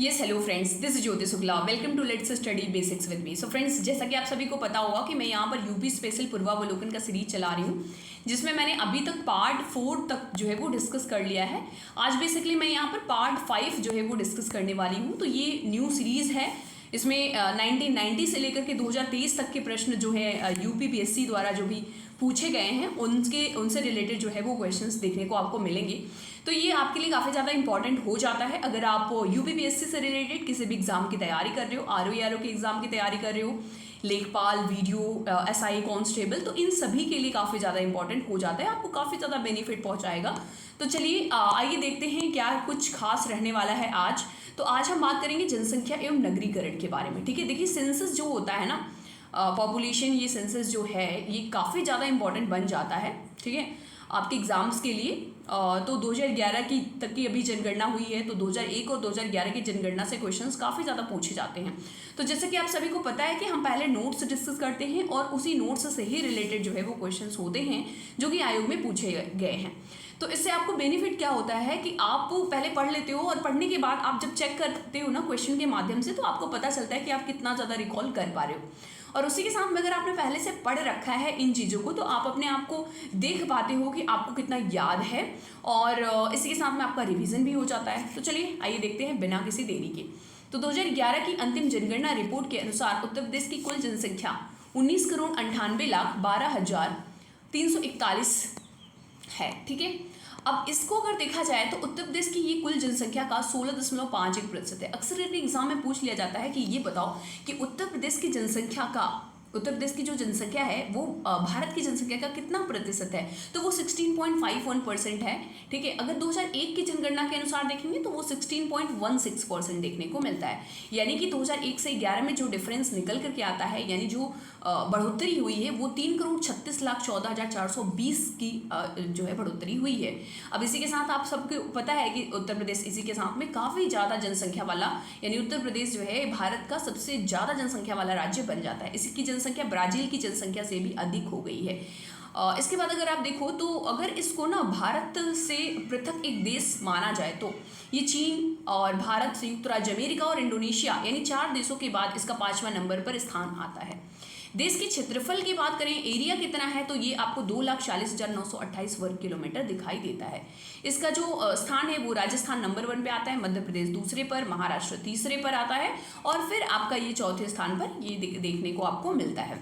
Yes hello friends, this is Jyoti Shukla. Welcome to let's study basics with me. So friends, जैसा कि आप सभी को पता होगा कि मैं यहाँ पर यूपी स्पेशल पूर्वावलोकन का सीरीज चला रही हूँ, जिसमें मैंने अभी तक पार्ट 4 तक जो है वो डिस्कस कर लिया है। आज बेसिकली मैं यहाँ पर पार्ट 5 जो है वो डिस्कस करने वाली हूँ। तो ये न्यू सीरीज़ है, इसमें 1990 से लेकर के 2023 तक के प्रश्न जो है यूपीपीएससी द्वारा जो भी पूछे गए हैं उनसे रिलेटेड जो है वो क्वेश्चंस देखने को आपको मिलेंगे। तो ये आपके लिए काफ़ी ज़्यादा इंपॉर्टेंट हो जाता है अगर आप यूपीपीएससी से रिलेटेड किसी भी एग्जाम की तैयारी कर रहे हो, आरओ के एग्जाम की तैयारी कर रहे हो, लेखपाल, वीडियो, एसआई कांस्टेबल, तो इन सभी के लिए काफ़ी ज़्यादा इंपॉर्टेंट हो जाता है, आपको काफ़ी ज़्यादा बेनिफिट पहुंचाएगा। तो चलिए आइए देखते हैं क्या कुछ खास रहने वाला है आज। तो आज हम बात करेंगे जनसंख्या एवं नगरीकरण के बारे में। ठीक है, देखिए सेंसस जो होता है ना, पॉपुलेशन, ये सेंसस जो है ये काफ़ी ज़्यादा इंपॉर्टेंट बन जाता है। ठीक है, आपके एग्जाम्स के लिए। तो 2011 की तक की अभी जनगणना हुई है, तो 2001 और 2011 की जनगणना से क्वेश्चंस काफ़ी ज़्यादा पूछे जाते हैं। तो जैसे कि आप सभी को पता है कि हम पहले नोट्स डिस्कस करते हैं और उसी नोट्स से ही रिलेटेड जो है वो क्वेश्चंस होते हैं जो कि आयोग में पूछे गए हैं। तो इससे आपको बेनिफिट क्या होता है कि आप पहले पढ़ लेते हो और पढ़ने के बाद आप जब चेक करते हो ना क्वेश्चन के माध्यम से, तो आपको पता चलता है कि आप कितना ज़्यादा रिकॉल कर पा रहे हो। और उसी के साथ में अगर आपने पहले से पढ़ रखा है इन चीज़ों को, तो आप अपने आप को देख पाते हो कि आपको कितना याद है, और इसी के साथ में आपका रिवीजन भी हो जाता है। तो चलिए आइए देखते हैं बिना किसी देरी के। तो 2011 की अंतिम जनगणना रिपोर्ट के अनुसार उत्तर प्रदेश की कुल जनसंख्या 19,98,12,341 है। ठीक है, अब इसको अगर देखा जाए तो उत्तर प्रदेश की ये कुल जनसंख्या का 16.51% है। अक्सर यदि एग्जाम में पूछ लिया जाता है कि ये बताओ कि उत्तर प्रदेश की जो जनसंख्या है वो भारत की जनसंख्या का कितना प्रतिशत है, तो वो 16.51% है। ठीक है, अगर 2001 की जनगणना के अनुसार देखेंगे तो वो 16.16% देखने को मिलता है। यानी कि 2001 से 11 में जो डिफरेंस निकल करके आता है, यानी जो बढ़ोतरी हुई है वो 3,36,14,420 की जो है बढ़ोतरी हुई है। अब इसी के साथ आप सबको पता है कि उत्तर प्रदेश इसी के साथ में काफ़ी ज़्यादा जनसंख्या वाला, यानी उत्तर प्रदेश जो है भारत का सबसे ज़्यादा जनसंख्या वाला राज्य बन जाता है। इसकी जनसंख्या ब्राज़ील की जनसंख्या से भी अधिक हो गई है। इसके बाद अगर आप देखो तो अगर इसको ना भारत से पृथक एक देश माना जाए तो ये चीन और भारत, संयुक्त राज्य अमेरिका और इंडोनेशिया, यानी 4 देशों के बाद इसका 5वां नंबर पर स्थान आता है। देश के क्षेत्रफल की बात करें, एरिया कितना है, तो ये आपको 2,40,928 वर्ग किलोमीटर दिखाई देता है। इसका जो स्थान है वो राजस्थान नंबर 1 पे आता है, मध्य प्रदेश दूसरे पर, महाराष्ट्र तीसरे पर आता है, और फिर आपका ये चौथे स्थान पर ये देखने को आपको मिलता है।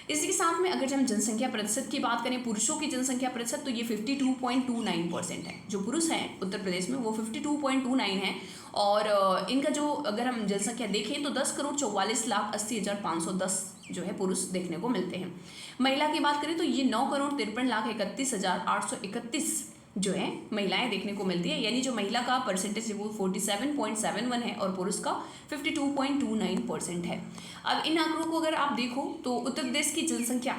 इसी के साथ में अगर हम जनसंख्या प्रतिशत की बात करें, पुरुषों की जनसंख्या प्रतिशत, तो ये 52.29% है। जो पुरुष हैं उत्तर प्रदेश में वो 52.29 है, और इनका जो अगर हम जनसंख्या देखें तो 10,44,80,510 जो है पुरुष देखने को मिलते हैं। महिला की बात करें तो ये 9,53,31,831 जो है महिलाएं देखने को मिलती है, यानी जो महिला का परसेंटेज है वो 47.71 है और पुरुष का 52.29% है। अब इन आंकड़ों को अगर आप देखो तो उत्तर प्रदेश की जनसंख्या,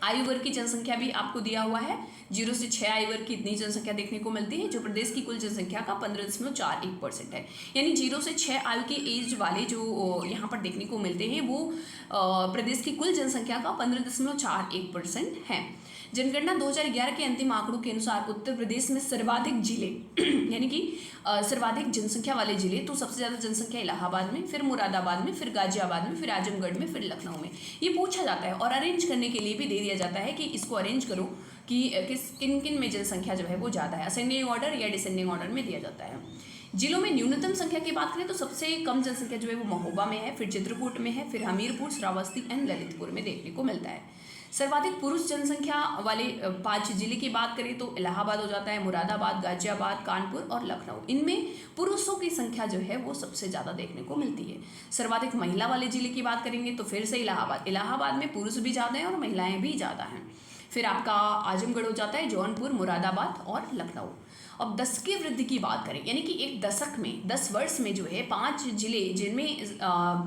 आयु वर्ग की जनसंख्या भी आपको दिया हुआ है, 0 से 6 आयु वर्ग की इतनी जनसंख्या देखने को मिलती है, जो प्रदेश की कुल जनसंख्या का 15.41% है। यानी 0 से 6 आयु के एज वाले जो यहाँ पर देखने को मिलते हैं वो प्रदेश की कुल जनसंख्या का 15.41% है। जनगणना 2011 के अंतिम आंकड़ों के अनुसार उत्तर प्रदेश में सर्वाधिक जिले यानी कि सर्वाधिक जनसंख्या वाले जिले, तो सबसे ज़्यादा जनसंख्या इलाहाबाद में, फिर मुरादाबाद में, फिर गाजियाबाद में, फिर आजमगढ़ में, फिर लखनऊ में। ये पूछा जाता है और अरेंज करने के लिए भी दे दिया जाता है कि इसको अरेंज करो कि किन किन में जनसंख्या जो है वो ज़्यादा है। असेंडिंग ऑर्डर या डिसेंडिंग ऑर्डर में दिया जाता है। जिलों में न्यूनतम संख्या की बात करें तो सबसे कम जनसंख्या जो है वो महोबा में है, फिर चित्रकूट में है, फिर हमीरपुर, श्रावस्ती एंड ललितपुर में देखने को मिलता है। सर्वाधिक पुरुष जनसंख्या वाले 5 जिले की बात करें तो इलाहाबाद हो जाता है, मुरादाबाद, गाजियाबाद, कानपुर और लखनऊ। इनमें पुरुषों की संख्या जो है वो सबसे ज़्यादा देखने को मिलती है। सर्वाधिक महिला वाले जिले की बात करेंगे तो फिर से इलाहाबाद में पुरुष भी ज़्यादा हैं और महिलाएं भी ज़्यादा हैं। फिर आपका आजमगढ़ हो जाता है, जौनपुर, मुरादाबाद और लखनऊ। अब 10 की वृद्धि की बात करें, यानी कि एक दशक में 10 वर्ष में जो है 5 जिले जिनमें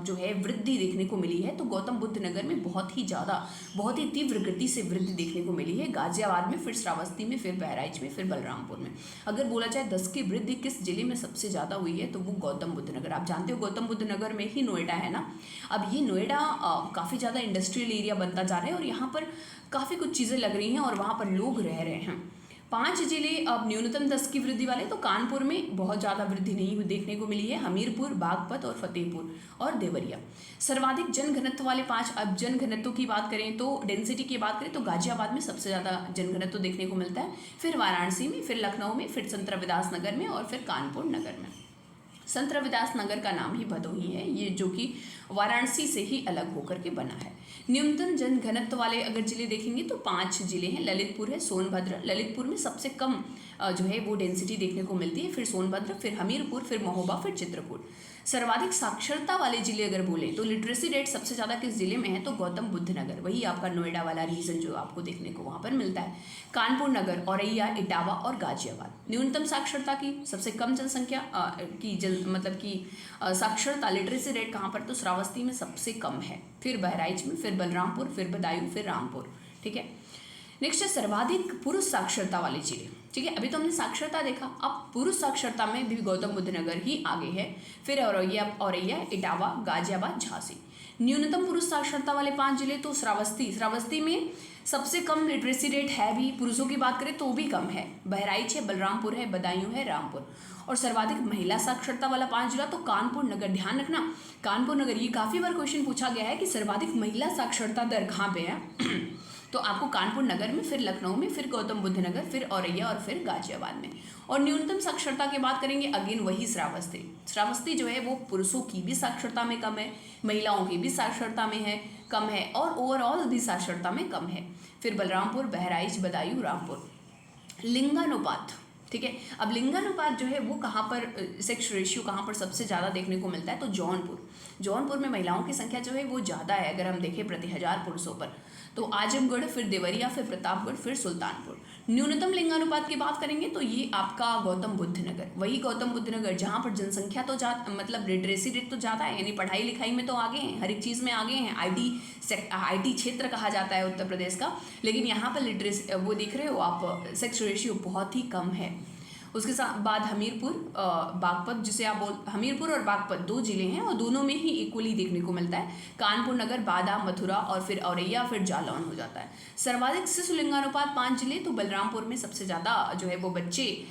जो है वृद्धि देखने को मिली है, तो गौतम बुद्ध नगर में बहुत ही तीव्र गति से वृद्धि देखने को मिली है, गाजियाबाद में, फिर श्रावस्ती में, फिर बहराइच में, फिर बलरामपुर में। अगर बोला जाए 10 की वृद्धि किस जिले में सबसे ज़्यादा हुई है तो वो गौतम बुद्ध नगर। आप जानते हो गौतम बुद्ध नगर में ही नोएडा है ना। अब ये नोएडा काफ़ी ज़्यादा इंडस्ट्रियल एरिया बनता जा रहा है और यहाँ पर काफ़ी कुछ चीज़ें लग रही हैं और वहाँ पर लोग रह रहे हैं। 5 जिले अब न्यूनतम 10 की वृद्धि वाले, तो कानपुर में बहुत ज़्यादा वृद्धि नहीं देखने को मिली है, हमीरपुर, बागपत और फतेहपुर और देवरिया। सर्वाधिक जनघनत्व वाले 5, अब जनघनत्व की बात करें तो डेंसिटी की बात करें तो गाजियाबाद में सबसे ज़्यादा जनघनत्व देखने को मिलता है, फिर वाराणसी में, फिर लखनऊ में, फिर संत रविदास नगर में और फिर कानपुर नगर में। संत रविदास नगर का नाम ही भदोही है, ये जो कि वाराणसी से ही अलग होकर के बना है। न्यूनतम जनघनत्व वाले अगर जिले देखेंगे तो 5 जिले हैं, ललितपुर है, सोनभद्र, ललितपुर में सबसे कम जो है वो डेंसिटी देखने को मिलती है, फिर सोनभद्र, फिर हमीरपुर, फिर महोबा, फिर चित्रकूट। सर्वाधिक साक्षरता वाले जिले अगर बोलें तो लिटरेसी रेट सबसे ज़्यादा किस जिले में है, तो गौतम बुद्ध नगर, वही आपका नोएडा वाला रीजन जो आपको देखने को वहाँ पर मिलता है। कानपुर नगर, औरैया, इटावा और गाजियाबाद। न्यूनतम साक्षरता की सबसे कम जनसंख्या मतलब कि साक्षरता लिटरेसी रेट कहाँ पर, तो श्रावस्ती में सबसे कम है, फिर बहराइच में, फिर बलरामपुर, फिर बदायूं, फिर रामपुर। ठीक है, नेक्स्ट है सर्वाधिक पुरुष साक्षरता वाले जिले। ठीक है, अभी तो हमने साक्षरता देखा, अब पुरुष साक्षरता में भी गौतम बुद्ध नगर ही आगे है, फिर औरैया, इटावा, गाजियाबाद, झांसी। न्यूनतम पुरुष साक्षरता वाले 5 जिले तो श्रावस्ती में सबसे कम लिटरेसी रेट है भी, पुरुषों की बात करें तो भी कम है, बहराइच है, बलरामपुर है, बदायूं है, रामपुर। और सर्वाधिक महिला साक्षरता वाला 5 जिला तो कानपुर नगर। ध्यान रखना, कानपुर नगर, ये काफ़ी बार क्वेश्चन पूछा गया है कि सर्वाधिक महिला साक्षरता दर कहाँ पे है तो आपको कानपुर नगर में, फिर लखनऊ में, फिर गौतम बुद्ध नगर, फिर औरैया और फिर गाजियाबाद में। और न्यूनतम साक्षरता की बात करेंगे, अगेन वही श्रावस्ती जो है वो पुरुषों की भी साक्षरता में कम है, महिलाओं की भी साक्षरता में है कम है, और ओवरऑल भी साक्षरता में कम है। फिर बलरामपुर, बहराइच, बदायूं, रामपुर। लिंगानुपात, ठीक है, अब लिंगानुपात जो है वो कहाँ पर, सेक्स रेशियो कहाँ पर सबसे ज़्यादा देखने को मिलता है, तो जौनपुर में महिलाओं की संख्या जो है वो ज़्यादा है अगर हम देखें प्रति 1000 पुरुषों पर, तो आजमगढ़, फिर देवरिया, फिर प्रतापगढ़, फिर सुल्तानपुर। न्यूनतम लिंगानुपात की बात करेंगे तो ये आपका गौतम बुद्ध नगर, वही गौतम बुद्ध नगर जहाँ पर जनसंख्या तो मतलब लिटरेसी रेट तो ज़्यादा है, यानी पढ़ाई लिखाई में तो आगे हैं, हर एक चीज़ में आगे हैं, IT क्षेत्र कहा जाता है उत्तर प्रदेश का, लेकिन यहाँ पर लिटरेसी वो देख रहे हो आप, सेक्स रेशियो बहुत ही कम है। उसके साथ बाद हमीरपुर, बागपत, जिसे आप हमीरपुर और बागपत 2 जिले हैं और दोनों में ही इक्वली देखने को मिलता है। कानपुर नगर, बादा, मथुरा और फिर औरैया, फिर जालौन हो जाता है। सर्वाधिक शिशु लिंगानुपात 5 जिले तो बलरामपुर में सबसे ज़्यादा जो है वो बच्चे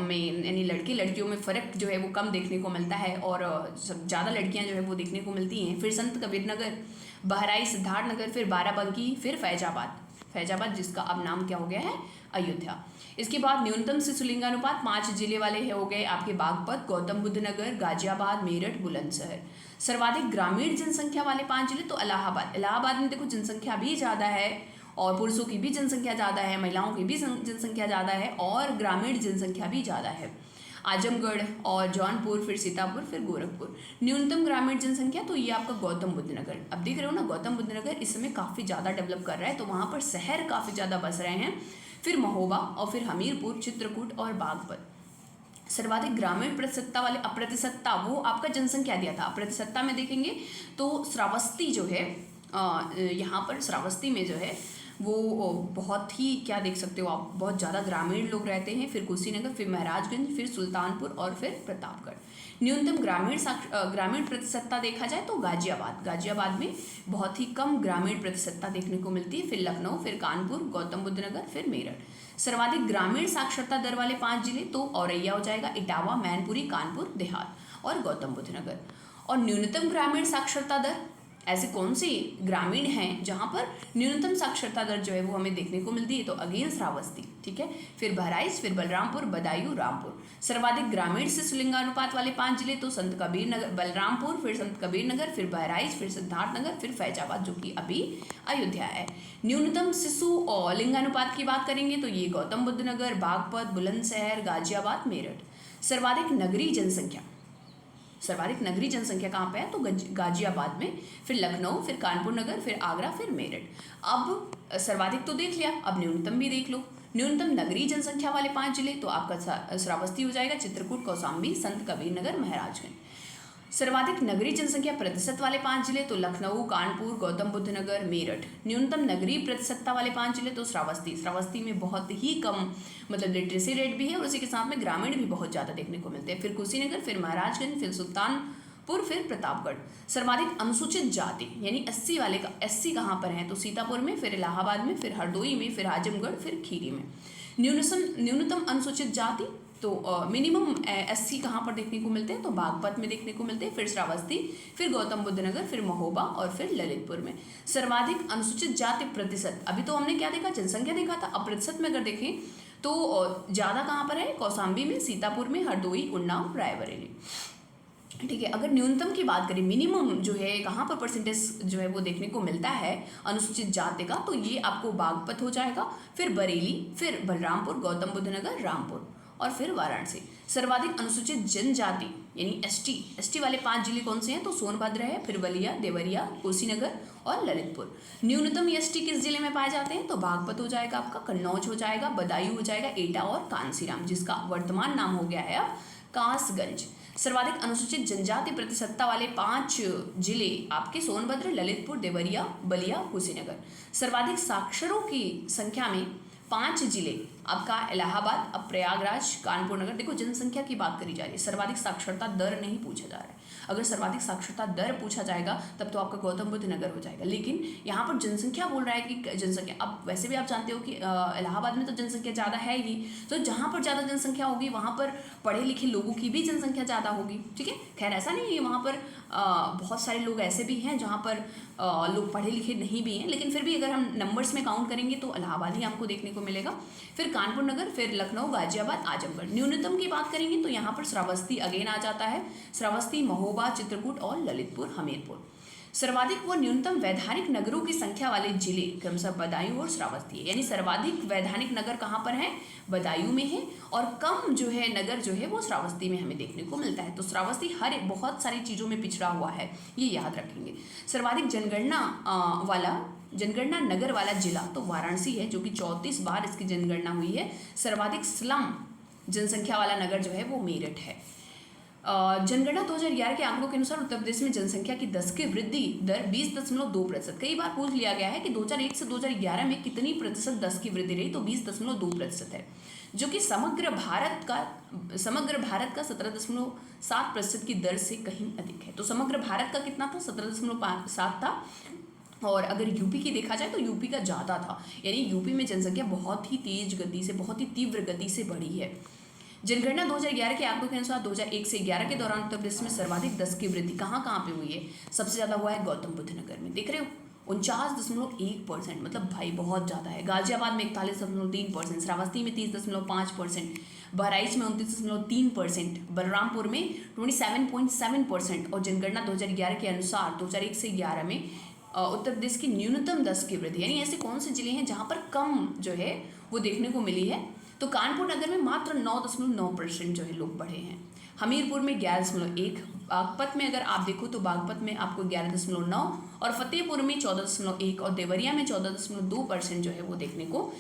में, यानी लड़के लड़कियों में फ़र्क जो है वो कम देखने को मिलता है और ज़्यादा लड़कियाँ जो है वो देखने को मिलती हैं। फिर संत कबीर नगर, बहराइच, सिद्धार्थ नगर, फिर बाराबंकी, फिर फैजाबाद जिसका अब नाम क्या हो गया है, अयोध्या। इसके बाद न्यूनतम शिशु लिंगानुपात 5 जिले वाले हो गए आपके बागपत, गौतम बुद्ध नगर, गाजियाबाद, मेरठ, बुलंदशहर। सर्वाधिक ग्रामीण जनसंख्या वाले 5 जिले तो इलाहाबाद में देखो जनसंख्या भी ज़्यादा है और पुरुषों की भी जनसंख्या ज़्यादा है, महिलाओं की भी जनसंख्या ज़्यादा है और ग्रामीण जनसंख्या भी ज़्यादा है। आजमगढ़ और जौनपुर, फिर सीतापुर, फिर गोरखपुर। न्यूनतम ग्रामीण जनसंख्या तो ये आपका गौतम बुद्ध नगर, अब देख रहे हो ना, गौतम बुद्ध नगर इस समय काफ़ी ज़्यादा डेवलप कर रहा है, तो वहाँ पर शहर काफ़ी ज़्यादा बस रहे हैं। फिर महोबा और फिर हमीरपुर, चित्रकूट और बागपत। सर्वाधिक ग्रामीण प्रतिशतता वाले, अप्रतिशतता वो आपका जनसंख्या दिया था, अप्रतिशतता में देखेंगे तो श्रावस्ती जो है, यहाँ पर श्रावस्ती में जो है वो बहुत ही, क्या देख सकते हो आप, बहुत ज़्यादा ग्रामीण लोग रहते हैं। फिर कुशीनगर, फिर महाराजगंज, फिर सुल्तानपुर और फिर प्रतापगढ़। न्यूनतम ग्रामीण प्रतिशतता देखा जाए तो गाजियाबाद में बहुत ही कम ग्रामीण प्रतिशतता देखने को मिलती है। फिर लखनऊ, फिर कानपुर, गौतम बुद्ध नगर, फिर मेरठ। सर्वाधिक ग्रामीण साक्षरता दर वाले 5 जिले तो औरैया हो जाएगा, इटावा, मैनपुरी, कानपुर देहात और गौतम बुद्ध नगर। और न्यूनतम ग्रामीण साक्षरता दर, ऐसे कौन से ग्रामीण हैं जहाँ पर न्यूनतम साक्षरता दर जो है वो हमें देखने को मिलती है, तो अगेन श्रावस्ती, ठीक है, फिर बहराइच, फिर बलरामपुर, बदायूं, रामपुर। सर्वाधिक ग्रामीण शिशु लिंगानुपात वाले 5 जिले तो संत कबीर नगर, बलरामपुर, फिर संत कबीर नगर, फिर बहराइच, फिर सिद्धार्थ नगर, फिर फैजाबाद जो कि अभी अयोध्या है। न्यूनतम शिशु और लिंगानुपात की बात करेंगे तो ये गौतम बुद्ध नगर, बागपत, बुलंदशहर, गाजियाबाद, मेरठ। सर्वाधिक नगरीय जनसंख्या कहाँ पे है, तो गाजियाबाद में, फिर लखनऊ, फिर कानपुर नगर, फिर आगरा, फिर मेरठ। अब सर्वाधिक तो देख लिया, अब न्यूनतम भी देख लो। न्यूनतम नगरीय जनसंख्या वाले 5 जिले तो आपका श्रावस्ती हो जाएगा, चित्रकूट, कौशाम्बी, संत कबीर नगर, महाराजगंज। सर्वाधिक नगरीय जनसंख्या प्रतिशत वाले 5 जिले तो लखनऊ, कानपुर, गौतम बुद्ध नगर, मेरठ। न्यूनतम नगरीय प्रतिशतता वाले 5 जिले तो श्रावस्ती में बहुत ही कम मतलब लिटरेसी रेट भी है और उसी के साथ में ग्रामीण भी बहुत ज़्यादा देखने को मिलते हैं। फिर कुशीनगर, फिर महाराजगंज, फिर सुल्तानपुर, फिर प्रतापगढ़। सर्वाधिक अनुसूचित जाति यानी 80 वाले का 80 कहाँ पर हैं, तो सीतापुर में, फिर इलाहाबाद में, फिर हरदोई में, फिर आजमगढ़, फिर खीरी में। न्यूनतम अनुसूचित जाति तो मिनिमम SC कहाँ पर देखने को मिलते हैं, तो बागपत में देखने को मिलते हैं, फिर श्रावस्ती, फिर गौतम बुद्ध नगर, फिर महोबा और फिर ललितपुर में। सर्वाधिक अनुसूचित जाति प्रतिशत, अभी तो हमने क्या देखा, जनसंख्या देखा था। अब प्रतिशत में अगर देखें तो ज़्यादा कहाँ पर है, कौशाम्बी में, सीतापुर में, हरदोई, उन्नाव, रायबरेली। ठीक है, अगर न्यूनतम की बात करें, मिनिमम जो है कहाँ पर परसेंटेज जो है वो देखने को मिलता है अनुसूचित जाति का, तो ये आपको बागपत हो जाएगा, फिर बरेली, फिर बलरामपुर, गौतम बुद्ध नगर, रामपुर और फिर वाराणसी। सर्वाधिक अनुसूचित जनजाति यानी ST वाले 5 जिले कौन से हैं, तो सोनभद्र है, फिर बलिया, देवरिया, कुशीनगर और ललितपुर। न्यूनतम ST किस जिले में पाए जाते हैं, तो बागपत हो जाएगा आपका, कन्नौज हो जाएगा, बदायूं हो जाएगा, एटा और कांसीराम, जिसका वर्तमान नाम हो गया है अब कासगंज। सर्वाधिक अनुसूचित जनजाति प्रतिशतता वाले 5 जिले आपके सोनभद्र, ललितपुर, देवरिया, बलिया, कुशीनगर। सर्वाधिक साक्षरों की संख्या में 5 जिले आपका इलाहाबाद, अब प्रयागराज, कानपुर नगर। देखो जनसंख्या की बात करी जा रही है, सर्वाधिक साक्षरता दर नहीं पूछा जा रहा है। अगर सर्वाधिक साक्षरता दर पूछा जाएगा तब तो आपका गौतम बुद्ध नगर हो जाएगा, लेकिन यहाँ पर जनसंख्या बोल रहा है कि जनसंख्या, अब वैसे भी आप जानते हो कि इलाहाबाद में तो जनसंख्या ज़्यादा है ही, तो जहाँ पर ज़्यादा जनसंख्या होगी वहाँ पर पढ़े लिखे लोगों की भी जनसंख्या ज़्यादा होगी। ठीक है, खैर ऐसा नहीं है, वहाँ पर बहुत सारे लोग ऐसे भी हैं जहाँ पर लोग पढ़े लिखे नहीं भी हैं, लेकिन फिर भी अगर हम नंबर्स में काउंट करेंगे तो इलाहाबाद ही हमको देखने को मिलेगा, फिर कानपुर नगर, फिर लखनऊ, गाजियाबाद, आजमगढ़। न्यूनतम की बात करेंगे तो यहाँ पर श्रावस्ती अगेन आ जाता है, श्रावस्ती, महोबा, चित्रकूट और ललितपुर, हमीरपुर। सर्वाधिक व न्यूनतम वैधानिक नगरों की संख्या वाले जिले क्रमशः बदायूं और श्रावस्ती है, यानी सर्वाधिक वैधानिक नगर कहाँ पर है, बदायूं में है, और कम जो है नगर जो है वो श्रावस्ती में हमें देखने को मिलता है। तो श्रावस्ती हर बहुत सारी चीज़ों में पिछड़ा हुआ है, ये याद रखेंगे। सर्वाधिक जनगणना नगर वाला जिला तो वाराणसी है, जो कि 34 बार इसकी जनगणना हुई है। सर्वाधिक स्लम जनसंख्या वाला नगर जो है वो मेरठ है। जनगणना 2011 के आंकड़ों के अनुसार उत्तर प्रदेश में जनसंख्या की 10 की वृद्धि दर 20.2%। कई बार पूछ लिया गया है कि 2001 से 2011 में कितनी प्रतिशत 10 की वृद्धि रही, तो 20.2% है, जो कि समग्र भारत का 17.7% की दर से कहीं अधिक है। तो समग्र भारत का कितना था, 17.7 था, और अगर यूपी की देखा जाए तो यूपी का ज़्यादा था, यानी यूपी में जनसंख्या बहुत ही तेज गति से, बहुत ही तीव्र गति से बढ़ी है। जनगणना 2011 के आंकड़ों के अनुसार 2001 से 11 के दौरान उत्तर प्रदेश में सर्वाधिक 10 की वृद्धि कहाँ पे हुई है, सबसे ज़्यादा हुआ है गौतम बुद्ध नगर में, देख रहे हो 49.1%, मतलब भाई बहुत ज़्यादा है। गाजियाबाद में 41.3%, श्रावस्ती में 30.5%, बहराइच में 29.3%, बलरामपुर में 27.7%, और जनगणना 2011 के अनुसार 2001 से 11 में उत्तर प्रदेश की न्यूनतम 10 की वृद्धि, यानी ऐसे कौन से जिले हैं जहाँ पर कम जो है वो देखने को मिली है, तो कानपुर नगर में मात्र 9.9% जो है लोग बढ़े हैं, हमीरपुर में 11.1, बागपत में अगर आप देखो तो बागपत में आपको 11.9, और फतेहपुर में 14.1, और देवरिया में 14.2% जो है वो देखने को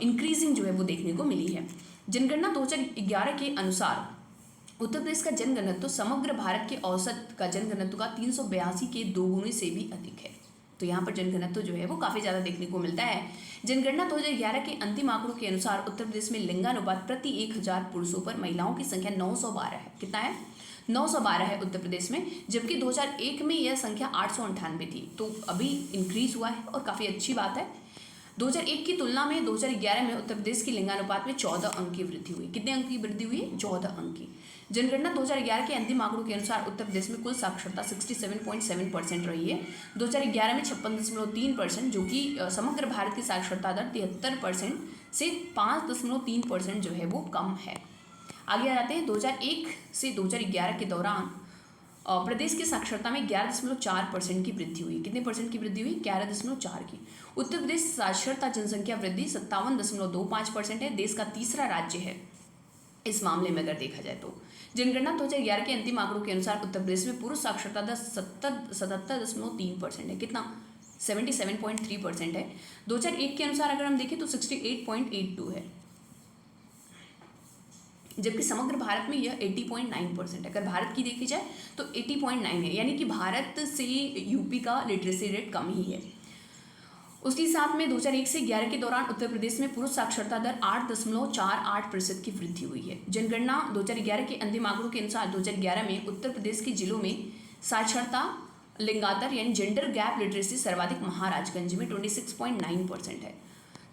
इंक्रीजिंग जो है वो देखने को मिली है। जनगणना 2011 के अनुसार उत्तर प्रदेश का जनघनत्व समग्र भारत के औसत का जनघनत्व का 382 के 2 गुने से भी अधिक है, तो यहाँ पर जनघनत्व जो है वो काफ़ी ज़्यादा देखने को मिलता है। जनगणना 2011 के अंतिम आंकड़ों के अनुसार उत्तर प्रदेश में लिंगानुपात प्रति 1000 पुरुषों पर महिलाओं की संख्या 912 है। कितना है, 912 है उत्तर प्रदेश में, जबकि 2001 में यह संख्या 898 थी, तो अभी इंक्रीज हुआ है और काफ़ी अच्छी बात है। 2001 की तुलना में 2011 में उत्तर प्रदेश की लिंगानुपात में 14 अंक की वृद्धि हुई। कितने अंक की वृद्धि हुई, 14 अंक की। जनगणना 2011 के अंतिम आंकड़ों के अनुसार उत्तर प्रदेश में कुल साक्षरता 67.7% रही है। 2011 में 56.3%, जो कि समग्र भारत की साक्षरता दर 73% से 5.3% जो है वो कम है। आगे आ जाते हैं, 2001 से 2011 के दौरान प्रदेश की साक्षरता में 11.4% की वृद्धि हुई। कितने परसेंट की वृद्धि हुई, 11.4 की। उत्तर प्रदेश साक्षरता जनसंख्या वृद्धि 57.25% है, देश का तीसरा राज्य है इस मामले में अगर देखा जाए तो। जनगणना 2011 के अंतिम आंकड़ों के अनुसार उत्तर प्रदेश में पुरुष साक्षरता दर 77.3% है। कितना, 77.3% है। 2001 के अनुसार अगर हम देखें तो 68.82 है, जबकि समग्र भारत में यह 80.9% है। अगर भारत की देखी जाए तो 80.9 है, यानी कि भारत से यूपी का लिटरेसी रेट कम ही है। उसके साथ में 2001 से 11 के दौरान उत्तर प्रदेश में पुरुष साक्षरता दर 8.48% की वृद्धि हुई है। जनगणना 2011 के अंतिम आंकड़ों के अनुसार 2011 में उत्तर प्रदेश के जिलों में साक्षरता लिंगांतर यानी जेंडर गैप लिटरेसी सर्वाधिक महाराजगंज में 26.9% है।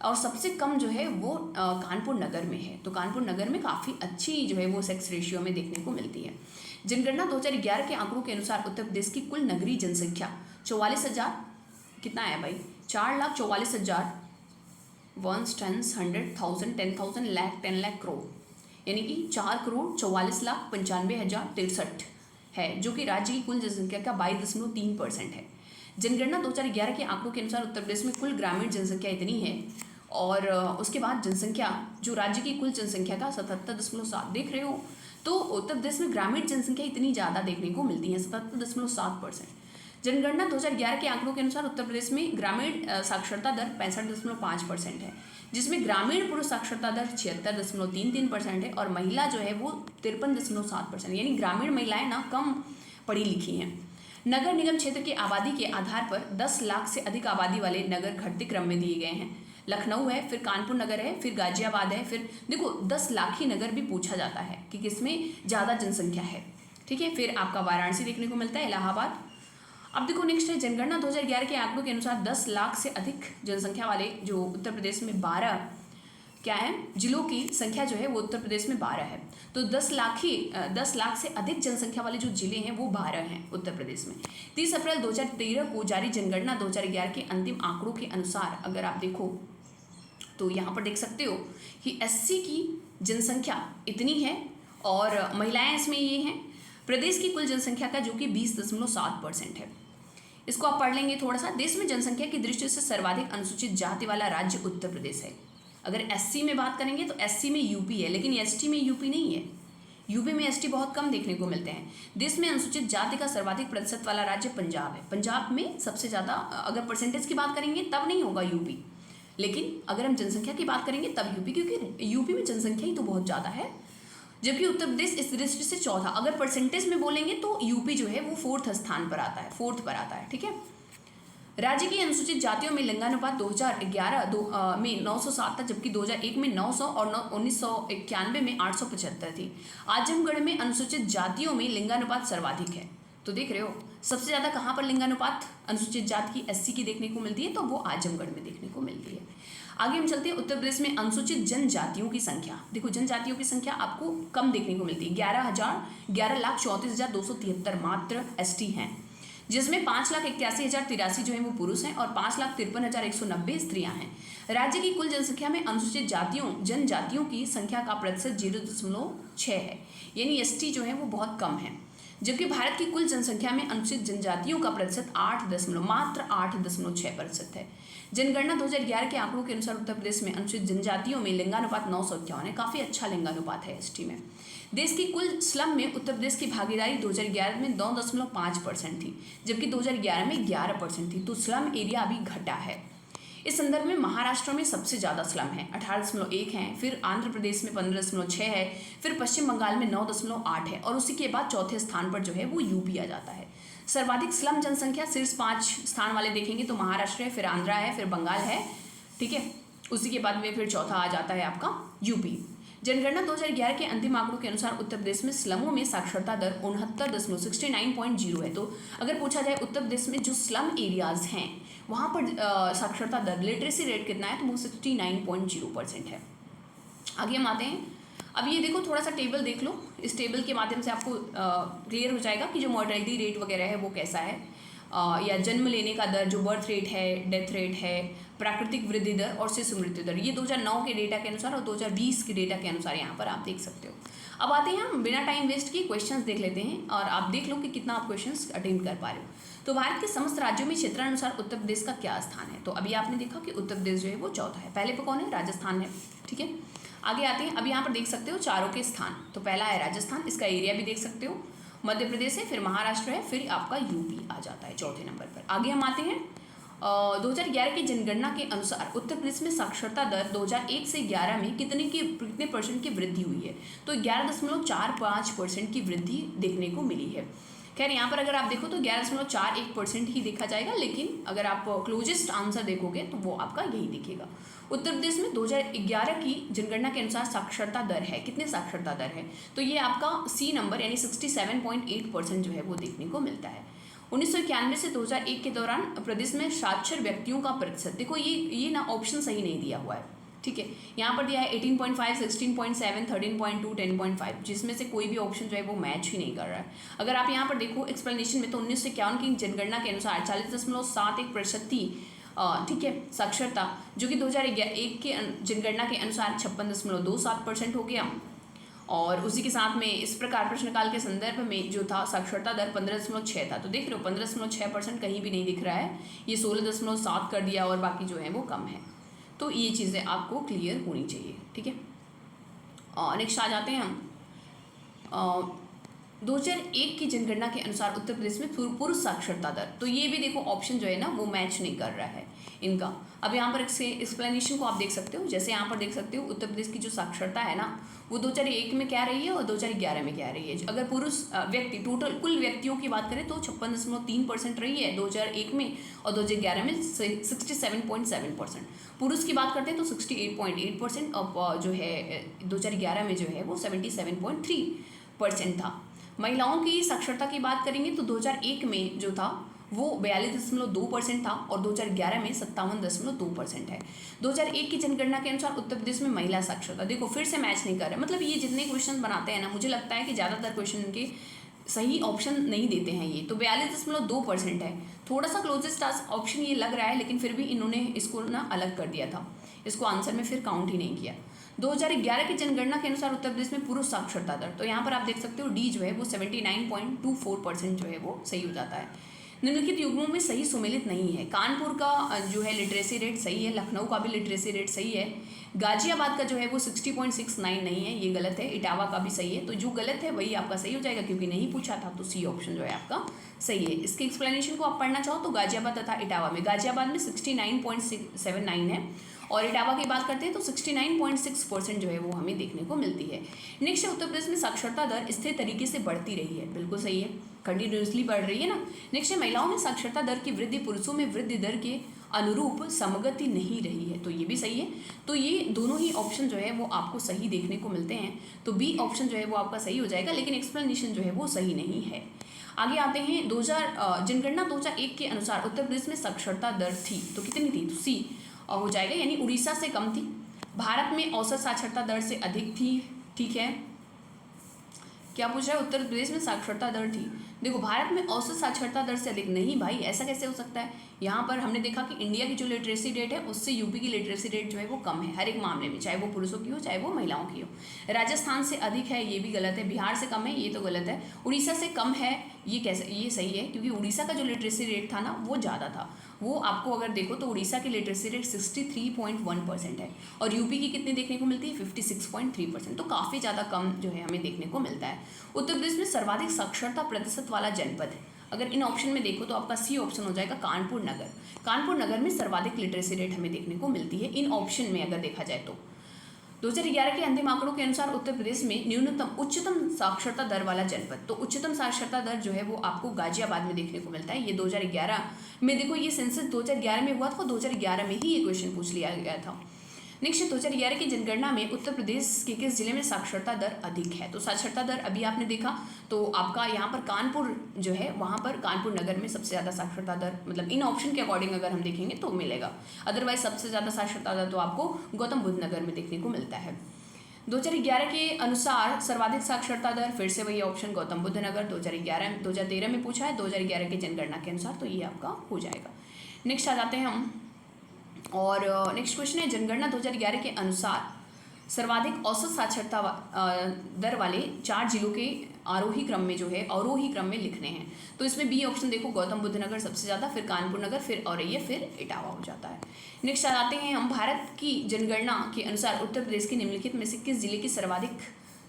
और सबसे कम जो है वो कानपुर नगर में है। तो कानपुर नगर में काफ़ी अच्छी जो है वो सेक्स रेशियो में देखने को मिलती है। जनगणना 2011 के आंकड़ों के अनुसार उत्तर प्रदेश की कुल नगरीय जनसंख्या 44,000 कितना है भाई, 4,44,000 1 10 100,000 10,000 लाख 10 लाख करोड़, यानी कि 4,44,95,063 है, जो कि राज्य की कुल जनसंख्या का 22.3% है। जनगणना 2011 के आंकड़ों के अनुसार उत्तर प्रदेश में कुल ग्रामीण जनसंख्या इतनी है और उसके बाद जनसंख्या जो राज्य की कुल जनसंख्या का 77.7 देख रहे हो। तो उत्तर प्रदेश में ग्रामीण जनसंख्या इतनी ज़्यादा देखने को मिलती है 77.7%। जनगणना 2011 के आंकड़ों के अनुसार उत्तर प्रदेश में ग्रामीण साक्षरता दर 65.5% है, जिसमें ग्रामीण पुरुष साक्षरता दर 76.33% है और महिला जो है वो 53.7%, यानी ग्रामीण महिलाएं ना कम पढ़ी लिखी हैं। नगर निगम क्षेत्र की आबादी के आधार पर 10 लाख से अधिक आबादी वाले नगर घटते क्रम में दिए गए हैं। लखनऊ है, फिर कानपुर नगर है, फिर गाजियाबाद है, फिर देखो 10 लाखी नगर भी पूछा जाता है कि किसमें ज़्यादा जनसंख्या है, ठीक है। फिर आपका वाराणसी देखने को मिलता है, इलाहाबाद। अब देखो नेक्स्ट है जनगणना 2011 के आंकड़ों के अनुसार 10 लाख से अधिक जनसंख्या वाले जो उत्तर प्रदेश में 12 क्या है जिलों की संख्या जो है वो उत्तर प्रदेश में 12 है। तो 10 लाख से अधिक जनसंख्या वाले जो जिले हैं वो 12 हैं उत्तर प्रदेश में। 30 अप्रैल 2013 को जारी जनगणना 2011 के अंतिम आंकड़ों के अनुसार अगर आप देखो तो यहाँ पर देख सकते हो कि एससी की जनसंख्या इतनी है और महिलाएं इसमें ये हैं। प्रदेश की कुल जनसंख्या का जो कि 20.7% है। इसको आप पढ़ लेंगे थोड़ा सा। देश में जनसंख्या की दृष्टि से सर्वाधिक अनुसूचित जाति वाला राज्य उत्तर प्रदेश है। अगर एससी में बात करेंगे तो एससी में यूपी है, लेकिन एसटी में यूपी नहीं है। यूपी में एसटी बहुत कम देखने को मिलते हैं। देश में अनुसूचित जाति का सर्वाधिक प्रतिशत वाला राज्य पंजाब है। पंजाब में सबसे ज़्यादा, अगर परसेंटेज की बात करेंगे तब नहीं होगा यूपी, लेकिन अगर हम जनसंख्या की बात करेंगे तब यूपी, क्योंकि यूपी में जनसंख्या ही तो बहुत ज़्यादा है। जबकि उत्तर प्रदेश इस दृष्टि से चौथा। अगर परसेंटेज में बोलेंगे तो यूपी जो है वो 4th स्थान पर आता है, 4th पर आता है, ठीक है। राज्य की अनुसूचित जातियों में लिंगानुपात 2011 में 907 था, जबकि 2001 में 900 और 1991 में 875 थी। आजमगढ़ में अनुसूचित जातियों में लिंगानुपात सर्वाधिक है। तो देख रहे हो सबसे ज़्यादा कहाँ पर लिंगानुपात अनुसूचित जाति की एससी की देखने को मिलती है, तो वो आजमगढ़ में देखने को मिलती है। आगे हम चलते हैं। उत्तर प्रदेश में अनुसूचित जनजातियों की संख्या, देखो जनजातियों की संख्या आपको कम देखने को मिलती है। 11,34,273 मात्र एसटी हैं, जिसमें 5,81,083 जो है वो पुरुष हैं और 5,53,190 स्त्रियां हैं। राज्य की कुल जनसंख्या में अनुसूचित जनजातियों की संख्या का प्रतिशत 0.6 है, यानी एसटी जो है वो बहुत कम है। जबकि भारत की कुल जनसंख्या में अनुसूचित जनजातियों का प्रतिशत मात्र 8.6% है। जनगणना 2011 के आंकड़ों के अनुसार उत्तर प्रदेश में अनुसूचित जनजातियों में लिंगानुपात 951 है, काफ़ी अच्छा लिंगानुपात है एसटी में। देश की कुल स्लम में उत्तर प्रदेश की भागीदारी 2011 में 9.5% थी, जबकि 2011 में 11% थी। तो स्लम एरिया अभी घटा है। इस संदर्भ में महाराष्ट्र में सबसे ज़्यादा स्लम है, 18.1 है, फिर आंध्र प्रदेश में 15.6 है, फिर पश्चिम बंगाल में 9.8 है और उसी के बाद चौथे स्थान पर जो है वो यूपी आ जाता है। सर्वाधिक स्लम जनसंख्या शीर्ष 5 स्थान वाले देखेंगे तो महाराष्ट्र है, फिर आंध्रा है, फिर बंगाल है, ठीक है। उसी के बाद में फिर चौथा आ जाता है आपका यूपी। जनगणना 2011 के अंतिम आंकड़ों के अनुसार उत्तर प्रदेश में स्लमों में साक्षरता दर 69.0 है। तो अगर पूछा जाए उत्तर प्रदेश में जो स्लम एरियाज हैं वहाँ पर साक्षरता दर, लिटरेसी रेट कितना है, तो वो 69.0% है। आगे हम आते हैं। अब ये देखो थोड़ा सा टेबल देख लो, इस टेबल के माध्यम से आपको क्लियर हो जाएगा कि जो मॉर्टेलिटी रेट वगैरह है वो कैसा है, या जन्म लेने का दर, जो बर्थ रेट है, डेथ रेट है, प्राकृतिक वृद्धि दर और शिशु मृत्यु दर, ये 2009 के डेटा के अनुसार और 2020 के डेटा के अनुसार यहाँ पर आप देख सकते हो। अब आते हैं हम बिना टाइम वेस्ट किए क्वेश्चंस देख लेते हैं और आप देख लो कि कितना आप क्वेश्चंस अटेंड कर पा रहे हो। तो भारत के समस्त राज्यों में क्षेत्रानुसार उत्तर प्रदेश का क्या स्थान है, तो अभी आपने देखा कि उत्तर प्रदेश जो है वो चौथा है। पहले पे कौन है, राजस्थान है, ठीक है। आगे आते हैं। अब यहाँ पर देख सकते हो चारों के स्थान, तो पहला है राजस्थान, इसका एरिया भी देख सकते हो, मध्य प्रदेश है, फिर महाराष्ट्र है, फिर आपका यूपी आ जाता है चौथे नंबर पर। आगे हम आते हैं। 2011 की जनगणना के अनुसार उत्तर प्रदेश में साक्षरता दर 2001 से 11 में कितने परसेंट की वृद्धि हुई है, तो 11.45% की वृद्धि देखने को मिली है। खैर यहाँ पर अगर आप देखो तो 11.41% ही देखा जाएगा, लेकिन अगर आप क्लोजेस्ट आंसर देखोगे तो वो आपका यही दिखेगा। उत्तर प्रदेश में 2011 की जनगणना के अनुसार साक्षरता दर है, कितने साक्षरता दर है, तो ये आपका सी नंबर यानी 67.8% जो है वो देखने को मिलता है। 1991 से 2001 के दौरान प्रदेश में साक्षर व्यक्तियों का प्रतिशत, देखो ये ना ऑप्शन सही नहीं दिया हुआ है, ठीक है। यहाँ पर दिया है 18.5, 16.7, 13.2, 10.5, जिसमें से कोई भी ऑप्शन जो है वो मैच ही नहीं कर रहा है। अगर आप यहाँ पर देखो एक्सप्लेनेशन में, तो 1951 की जनगणना के अनुसार 40.71% थी, ठीक है, साक्षरता, जो कि 2001 के जनगणना के अनुसार 56.27% हो गया। और उसी के साथ में इस प्रकार प्रश्नकाल के संदर्भ में जो था साक्षरता दर 15.6 था। तो देख रहे हो 15.6% कहीं भी नहीं दिख रहा है, ये 16.7 कर दिया और बाकी जो है वो कम है। तो ये चीज़ें आपको क्लियर होनी चाहिए, ठीक है। नेक्स्ट आ जाते हैं हम 2001 की जनगणना के अनुसार उत्तर प्रदेश में पुरुष साक्षरता दर, तो ये भी देखो ऑप्शन जो है ना वो मैच नहीं कर रहा है इनका। अब यहाँ पर इसके एक्सप्लेनेशन को आप देख सकते हो, जैसे यहाँ पर देख सकते हो उत्तर प्रदेश की जो साक्षरता है ना वो 2001 में क्या रही है और 2011 में क्या रही है। अगर पुरुष व्यक्ति टोटल कुल व्यक्तियों की बात करें तो 56.3% रही है 2001 में, और 2011 में 67.7%। पुरुष की बात करते हैं तो 68.8%, और जो है 2011 में जो है वो 77.3% था। महिलाओं की साक्षरता की बात करेंगे तो 2001 में जो था वो 42.2% था और 2011 में 57.2% है। 2001 की जनगणना के अनुसार उत्तर प्रदेश में महिला साक्षरता, देखो फिर से मैच नहीं कर रहा है। मतलब ये जितने क्वेश्चन बनाते हैं ना, मुझे लगता है कि ज़्यादातर क्वेश्चन के सही ऑप्शन नहीं देते हैं ये। तो 42.2% है, थोड़ा सा क्लोजेस्ट ऑप्शन ये लग रहा है, लेकिन फिर भी इन्होंने इसको ना अलग कर दिया था, इसको आंसर में फिर काउंट ही नहीं किया। 2011 की जनगणना के अनुसार उत्तर प्रदेश में पुरुष साक्षरता दर, तो यहाँ पर आप देख सकते हो डी जो है वो 79.24% जो है वो सही हो जाता है। निम्नलिखित युग्मों में सही सुमेलित नहीं है। कानपुर का जो है लिटरेसी रेट सही है, लखनऊ का भी लिटरेसी रेट सही है, गाजियाबाद का जो है वो 60.69 नहीं है, ये गलत है, इटावा का भी सही है। तो जो गलत है वही आपका सही हो जाएगा, क्योंकि नहीं पूछा था, तो सी ऑप्शन जो है आपका सही है। इसके एक्सप्लेनेशन को आप पढ़ना चाहो तो गाजियाबाद तथा इटावा में, गाजियाबाद में 69.79 है और इटावा की बात करते हैं तो 69.6% जो है वो हमें देखने को मिलती है। नेक्स्ट है उत्तर प्रदेश में साक्षरता दर स्थिर तरीके से बढ़ती रही है, बिल्कुल सही है, कंटिन्यूसली बढ़ रही है ना। नेक्स्ट है महिलाओं में साक्षरता दर की वृद्धि पुरुषों में वृद्धि दर के अनुरूप समगति नहीं रही है, तो ये भी सही है। तो ये दोनों ही ऑप्शन जो है वो आपको सही देखने को मिलते हैं, तो बी ऑप्शन जो है वो आपका सही हो जाएगा, लेकिन एक्सप्लेनेशन जो है वो सही नहीं है। आगे आते हैं जनगणना 2001 के अनुसार उत्तर प्रदेश में साक्षरता दर थी, तो कितनी थी, तो सी हो जाएगा, यानी उड़ीसा से कम थी। भारत में औसत साक्षरता दर से अधिक थी, ठीक है। क्या पूछ रहा है, उत्तर प्रदेश में साक्षरता दर थी, देखो भारत में औसत साक्षरता दर से अधिक नहीं भाई, ऐसा कैसे हो सकता है। यहाँ पर हमने देखा कि इंडिया की जो लिटरेसी रेट है उससे यूपी की लिटरेसी रेट जो है वो कम है हर एक मामले में, चाहे वो पुरुषों की हो चाहे वो महिलाओं की हो। राजस्थान से अधिक है, ये भी गलत है। बिहार से कम है, ये तो गलत है। उड़ीसा से कम है, ये कैसे, ये सही है, क्योंकि उड़ीसा का जो लिटरेसी रेट था ना वो ज़्यादा था। वो आपको अगर देखो तो उड़ीसा की लिटरेसी रेट 63.1% है और यूपी की कितनी देखने को मिलती है, 56.3%, तो काफ़ी ज़्यादा कम जो है हमें देखने को मिलता है। उत्तर प्रदेश में सर्वाधिक साक्षरता प्रतिशत वाला जनपद है, अगर इन ऑप्शन में देखो तो आपका सी ऑप्शन हो जाएगा कानपुर नगर। कानपुर नगर में सर्वाधिक लिटरेसी रेट हमें देखने को मिलती है इन ऑप्शन में अगर देखा जाए तो। 2011 के अंतिम आंकड़ों के अनुसार उत्तर प्रदेश में उच्चतम साक्षरता दर वाला जनपद, तो उच्चतम साक्षरता दर जो है वो आपको गाजियाबाद में देखने को मिलता है। ये 2011 में, देखो ये सेंसस 2011 में हुआ था, 2011 में ही ये क्वेश्चन पूछ लिया गया था। नेक्स्ट 2011 की जनगणना में उत्तर प्रदेश के किस जिले में साक्षरता दर अधिक है, तो साक्षरता दर अभी आपने देखा तो आपका यहाँ पर कानपुर जो है वहाँ पर कानपुर नगर में सबसे ज़्यादा साक्षरता दर, मतलब इन ऑप्शन के अकॉर्डिंग अगर हम देखेंगे तो मिलेगा, अदरवाइज सबसे ज़्यादा साक्षरता दर तो आपको गौतम बुद्ध नगर में देखने को मिलता है। 2011 के अनुसार सर्वाधिक साक्षरता दर, फिर से वही ऑप्शन गौतम बुद्ध नगर, 2013 में पूछा है, 2011 की जनगणना के अनुसार, तो ये आपका हो जाएगा। नेक्स्ट आ जाते हैं हम, और नेक्स्ट क्वेश्चन है जनगणना 2011 के अनुसार सर्वाधिक औसत साक्षरता दर वाले 4 जिलों के आरोही क्रम में जो है अवरोही क्रम में लिखने हैं, तो इसमें बी ऑप्शन देखो गौतम बुद्ध नगर सबसे ज़्यादा, फिर कानपुर नगर, फिर औरैया, फिर इटावा हो जाता है। नेक्स्ट आ जाते हैं हम, भारत की जनगणना के अनुसार उत्तर प्रदेश के निम्नलिखित में से किस जिले की सर्वाधिक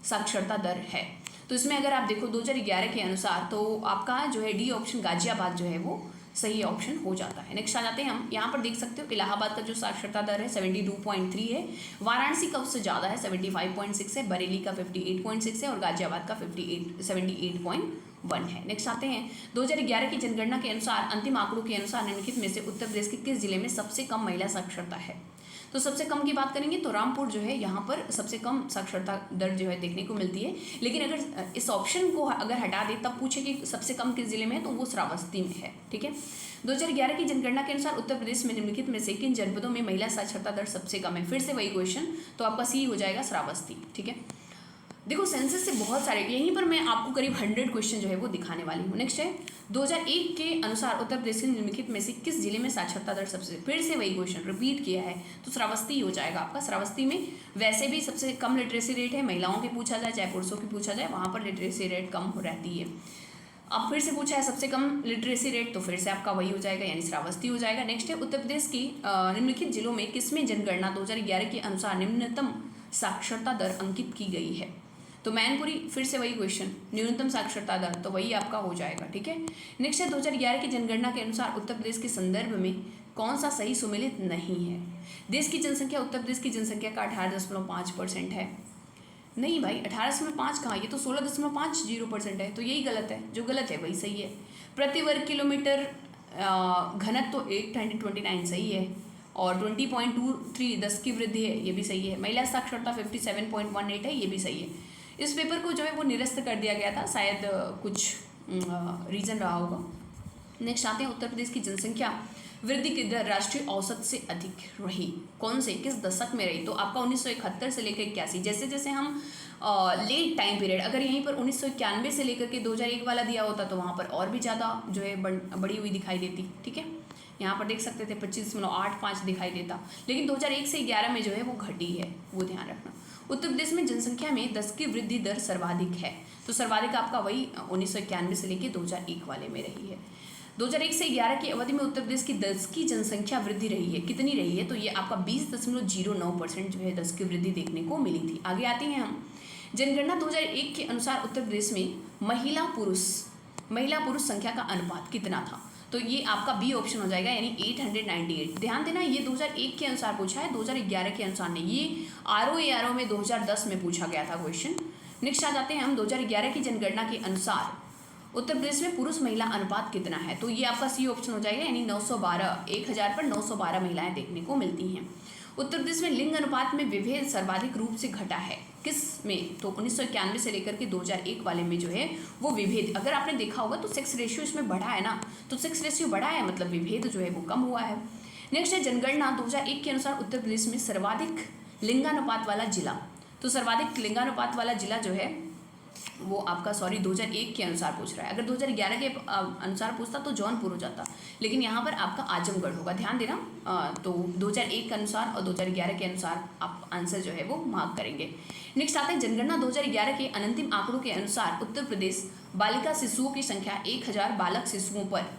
साक्षरता दर है, तो इसमें अगर आप देखो 2011 के अनुसार तो आपका जो है डी ऑप्शन गाजियाबाद जो है वो सही ऑप्शन हो जाता है। नेक्स्ट आ जाते हैं हम, यहाँ पर देख सकते हो इलाहाबाद का जो साक्षरता दर है 72.3 है, वाराणसी का उससे ज़्यादा है 75.6 है, बरेली का 58.6 है और गाजियाबाद का 78.1 है। नेक्स्ट आते हैं 2011 की जनगणना के अनुसार अंतिम आंकड़ों के अनुसार निम्नलिखित में से उत्तर प्रदेश के किस जिले में सबसे कम महिला साक्षरता है, तो सबसे कम की बात करेंगे तो रामपुर जो है यहाँ पर सबसे कम साक्षरता दर जो है देखने को मिलती है। लेकिन अगर इस ऑप्शन को अगर हटा दे तब पूछे कि सबसे कम किस जिले में है तो वो श्रावस्ती में है। ठीक है, 2011 की जनगणना के अनुसार उत्तर प्रदेश में निम्नलिखित में से किन जनपदों में महिला साक्षरता दर सबसे कम है। फिर से वही क्वेश्चन, तो आपका सी हो जाएगा श्रावस्ती। ठीक है, देखो सेंसस से बहुत सारे, यहीं पर मैं आपको करीब 100 क्वेश्चन जो है वो दिखाने वाली हूँ। नेक्स्ट है 2001 के अनुसार उत्तर प्रदेश के निम्नलिखित में से किस जिले में साक्षरता दर सबसे, फिर से वही क्वेश्चन रिपीट किया है तो श्रावस्ती हो जाएगा आपका। श्रावस्ती में वैसे भी सबसे कम लिटरेसी रेट है, महिलाओं के पूछा जाए चाहे पुरुषों की पूछा जाए वहाँ पर लिटरेसी रेट कम रहती है। अब फिर से पूछा है सबसे कम लिटरेसी रेट, तो फिर से आपका वही हो जाएगा यानी श्रावस्ती हो जाएगा। नेक्स्ट है उत्तर प्रदेश की निम्नलिखित जिलों में किसमें जनगणना 2011 के अनुसार निम्नतम साक्षरता दर अंकित की गई है। तो मैनपुरी, फिर से वही क्वेश्चन, न्यूनतम साक्षरता दर, तो वही आपका हो जाएगा। ठीक है, नेक्स्ट है 2011 की जनगणना के अनुसार उत्तर प्रदेश के संदर्भ में कौन सा सही सुमेलित नहीं है। देश की जनसंख्या, उत्तर प्रदेश की जनसंख्या का 18.5% है। नहीं भाई 18.5 कहाँ, ये तो 16.50% है, तो यही गलत है, जो गलत है वही सही है। प्रति वर्ग किलोमीटर घनत्व तो 829 सही है, और 20.23 10 की वृद्धि है, ये भी सही है। महिला साक्षरता 57.18 है, ये भी सही है। इस पेपर को जो है वो निरस्त कर दिया गया था, शायद कुछ रीज़न रहा होगा। नेक्स्ट आते हैं उत्तर प्रदेश की जनसंख्या वृद्धि की दर राष्ट्रीय औसत से अधिक रही, कौन से किस दशक में रही। तो आपका 1971 से लेकर 81, जैसे जैसे हम लेट टाइम पीरियड, अगर यहीं पर 1991 से लेकर के 2001 वाला दिया होता तो वहाँ पर और भी ज़्यादा जो है बढ़ी हुई दिखाई देती। ठीक है, यहाँ पर देख सकते थे 25.85 दिखाई देता, लेकिन 2001 से 11 में जो है वो घटी है, वो ध्यान रखना। उत्तर प्रदेश में जनसंख्या में 10 की वृद्धि दर सर्वाधिक है, तो सर्वाधिक आपका वही 1991 से लेकर 2001 वाले में रही है। 2001 से 11 की अवधि में उत्तर प्रदेश की 10 की जनसंख्या वृद्धि रही है, कितनी रही है, तो ये आपका 20.09% जो है 10 की वृद्धि देखने को मिली थी। आगे आते हैं हम, जनगणना 2001 के अनुसार उत्तर प्रदेश में महिला पुरुष संख्या का अनुपात कितना था, तो ये आपका बी ऑप्शन हो जाएगा यानी 898। ध्यान देना ये 2001 के अनुसार पूछा है, 2011 के अनुसार नहीं, ये आरओ में 2010 में पूछा गया था क्वेश्चन। नेक्स्ट आ जाते हैं हम 2011 की जनगणना के अनुसार उत्तर प्रदेश में पुरुष महिला अनुपात कितना है, तो ये आपका सी ऑप्शन हो जाएगा यानी 912, 1000 पर 912 महिलाएं देखने को मिलती हैं। उत्तर प्रदेश में लिंग अनुपात में विभेद सर्वाधिक रूप से घटा है, किस में, तो 1991 से लेकर के 2001 वाले में जो है वो विभेद, अगर आपने देखा होगा तो सेक्स रेशियो इसमें बढ़ा है ना, तो सेक्स रेशियो बढ़ा है मतलब विभेद जो है वो कम हुआ है। नेक्स्ट है जनगणना 2001 के अनुसार उत्तर प्रदेश में सर्वाधिक लिंगानुपात वाला जिला, तो सर्वाधिक लिंगानुपात वाला जिला जो है वो आपका 2001 के अनुसार पूछ रहा है, अगर 2011 के अनुसार पूछता तो जौनपुर हो जाता, लेकिन यहाँ पर आपका आजमगढ़ होगा, ध्यान देना। तो 2001 के अनुसार और 2011 के अनुसार आप आंसर जो है वो मार्क करेंगे। नेक्स्ट आता है जनगणना 2011 के अंतिम आंकड़ों के अनुसार उत्तर प्रदेश बालिका शिशुओं की संख्या 1000 बालक शिशुओं पर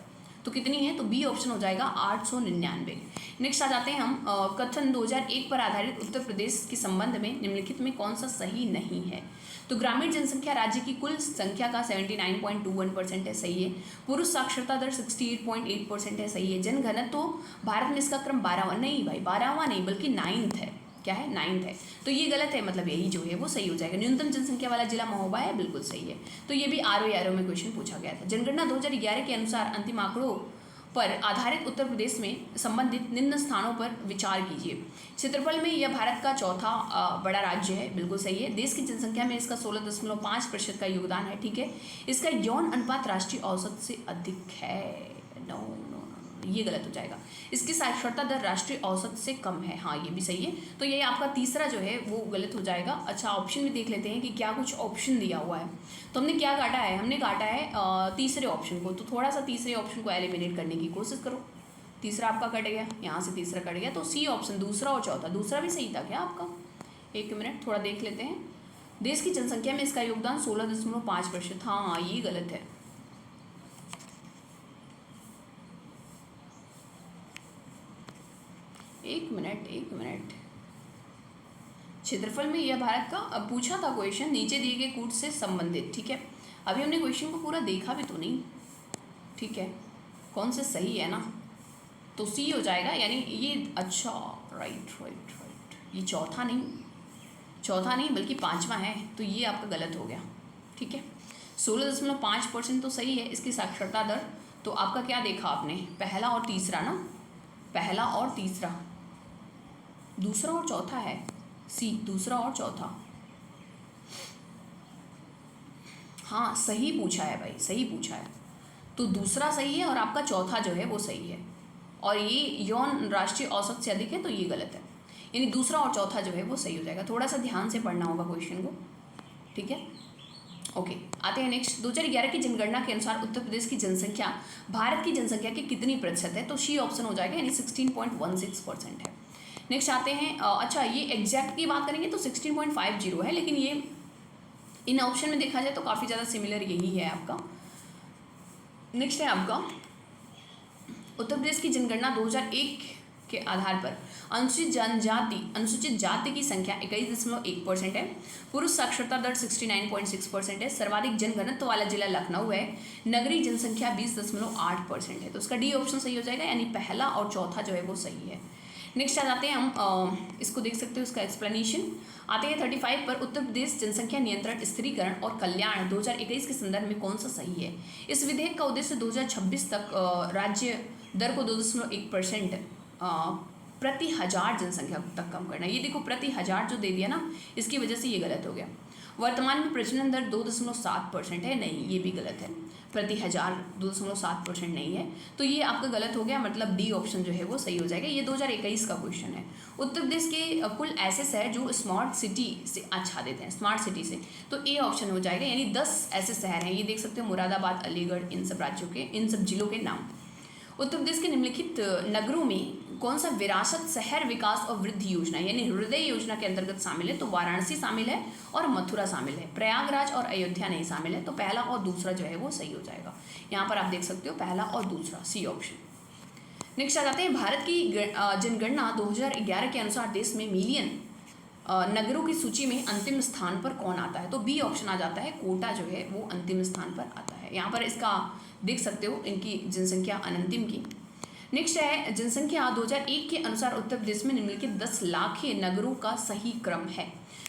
तो कितनी है, तो बी ऑप्शन हो जाएगा 899। नेक्स्ट आ जाते हैं हम कथन 2001 पर आधारित उत्तर प्रदेश के संबंध में निम्नलिखित में कौन सा सही नहीं है, तो ग्रामीण जनसंख्या राज्य की कुल संख्या का 79.21% है, सही है। पुरुष साक्षरता दर 68.8% है, सही है। जनघनत्व तो भारत में इसका क्रम 12वां, नहीं भाई 12वां नहीं बल्कि 9th है, क्या है 9th है, तो ये गलत है, मतलब यही जो है वो सही हो जाएगा। न्यूनतम जनसंख्या वाला जिला महोबा है, बिल्कुल सही है, तो ये भी आरओ में क्वेश्चन पूछा गया था। जनगणना 2011 के अनुसार अंतिम आंकड़ों पर आधारित उत्तर प्रदेश में संबंधित निम्न स्थानों पर विचार कीजिए। क्षेत्रफल में यह भारत का चौथा बड़ा राज्य है, बिल्कुल सही है। देश की जनसंख्या में इसका 16.5% का योगदान है, ठीक है। इसका यौन अनुपात राष्ट्रीय औसत से अधिक है, नो, ये गलत हो जाएगा। इसकी साक्षरता दर राष्ट्रीय औसत से कम है, हाँ ये भी सही है, तो ये आपका तीसरा जो है वो गलत हो जाएगा। अच्छा ऑप्शन भी देख लेते हैं कि क्या कुछ ऑप्शन दिया हुआ है, तो हमने क्या काटा है, हमने काटा है तीसरे ऑप्शन को, तो थोड़ा सा तीसरे ऑप्शन को एलिमिनेट करने की कोशिश करो। तीसरा आपका कट गया, यहाँ से तीसरा कट गया, तो सी ऑप्शन दूसरा और चौथा, दूसरा भी सही था क्या आपका, एक मिनट थोड़ा देख लेते हैं। देश की जनसंख्या में इसका योगदान 16.5%, हाँ ये गलत है। एक मिनट, क्षेत्रफल में यह भारत का, अब पूछा था क्वेश्चन नीचे दिए गए कूट से संबंधित, ठीक है। अभी हमने क्वेश्चन को पूरा देखा भी तो नहीं, ठीक है, कौन से सही है ना, तो सी हो जाएगा यानी ये, अच्छा राइट, ये चौथा नहीं बल्कि पांचवा है, तो ये आपका गलत हो गया, ठीक है। 16.5% तो सही है इसकी साक्षरता दर, तो आपका क्या देखा आपने, पहला और तीसरा ना, पहला और तीसरा, दूसरा और चौथा है, सी दूसरा और चौथा। हाँ सही पूछा है भाई, सही पूछा है। तो दूसरा सही है और आपका चौथा जो है वो सही है, और ये यौन राष्ट्रीय औसत से अधिक है तो ये गलत है, यानी दूसरा और चौथा जो है वो सही हो जाएगा। थोड़ा सा ध्यान से पढ़ना होगा क्वेश्चन को, ठीक है। ओके, आते हैं नेक्स्ट। 2011 की जनगणना के अनुसार उत्तर प्रदेश की जनसंख्या भारत की जनसंख्या की कितनी प्रतिशत है? तो सी ऑप्शन हो जाएगा, यानी 16.16% है। नेक्स्ट आते हैं, अच्छा ये एग्जैक्ट की बात करेंगे तो 16.50 है, लेकिन ये इन ऑप्शन में देखा जाए तो काफ़ी ज़्यादा सिमिलर यही है आपका। नेक्स्ट है आपका, उत्तर प्रदेश की जनगणना 2001 के आधार पर अनुसूचित जाति की संख्या 21.1% है। पुरुष साक्षरता दर 69.6% है। सर्वाधिक जनघनत्व वाला जिला लखनऊ है। नगरीय जनसंख्या 20.8% है। तो उसका डी ऑप्शन सही हो जाएगा, यानी पहला और चौथा जो है वो सही है। नेक्स्ट आ जाते हैं हम, इसको देख सकते हो, उसका एक्सप्लेनेशन आते हैं 35 पर। उत्तर प्रदेश जनसंख्या नियंत्रण, स्थिरीकरण और कल्याण 2021 के संदर्भ में कौन सा सही है? इस विधेयक का उद्देश्य 2026 तक राज्य दर को 2.1% प्रति हजार जनसंख्या तक कम करना। ये देखो प्रति हजार जो दे दिया ना, इसकी वजह से ये गलत हो गया। वर्तमान में प्रजनन दर 2.7% है, नहीं ये भी गलत है। प्रति हजार 2.7% नहीं है, तो ये आपका गलत हो गया, मतलब डी ऑप्शन जो है वो सही हो जाएगा। ये 2021 का क्वेश्चन है। उत्तर प्रदेश के कुल ऐसे शहर जो स्मार्ट सिटी से आच्छादित हैं, स्मार्ट सिटी से, तो ए ऑप्शन हो जाएगा, यानी 10 ऐसे शहर हैं। ये देख सकते हो, मुरादाबाद, अलीगढ़, इन सब राज्यों के, इन सब जिलों के नाम। उत्तर प्रदेश के निम्नलिखित नगरों में कौन सा विरासत शहर विकास और वृद्धि योजना यानी हृदय योजना के अंतर्गत शामिल है? तो वाराणसी शामिल है और मथुरा शामिल है। प्रयागराज और अयोध्या नहीं शामिल है, तो पहला और दूसरा जो है वो सही हो जाएगा। यहाँ पर आप देख सकते हो पहला और दूसरा, सी ऑप्शन। नेक्स्ट आ जाते हैं, भारत की जनगणना 2011 के अनुसार देश में मिलियन नगरों की सूची में अंतिम स्थान पर कौन आता है? तो बी ऑप्शन आ जाता है, कोटा जो है वो अंतिम स्थान पर आता है। यहाँ पर इसका देख सकते हो इनकी जनसंख्या अनंतिम की। नेक्स्ट है, जनसंख्या 2001 के अनुसार उत्तर प्रदेश में निम्नलिखित 10 लाख नगरों का सही क्रम है?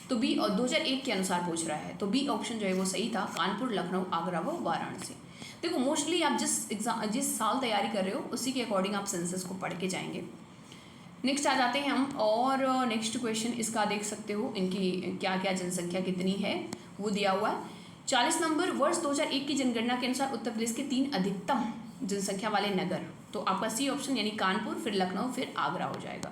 तो बी, और 2001 के अनुसार पूछ रहा है, तो बी ऑप्शन जो है वो सही था, कानपुर, लखनऊ, आगरा व वाराणसी। देखो मोस्टली आप जिस साल तैयारी कर रहे हो उसी के अकॉर्डिंग आप सेंसस को पढ़ के जाएंगे। नेक्स्ट आ जाते हैं हम, और नेक्स्ट क्वेश्चन इसका देख सकते हो, इनकी क्या क्या जनसंख्या कितनी है वो दिया हुआ है। 40 नंबर, वर्ष 2001 की जनगणना के अनुसार उत्तर प्रदेश के 3 अधिकतम जनसंख्या वाले नगर, तो आपका सी ऑप्शन यानी कानपुर, फिर लखनऊ, फिर आगरा हो जाएगा।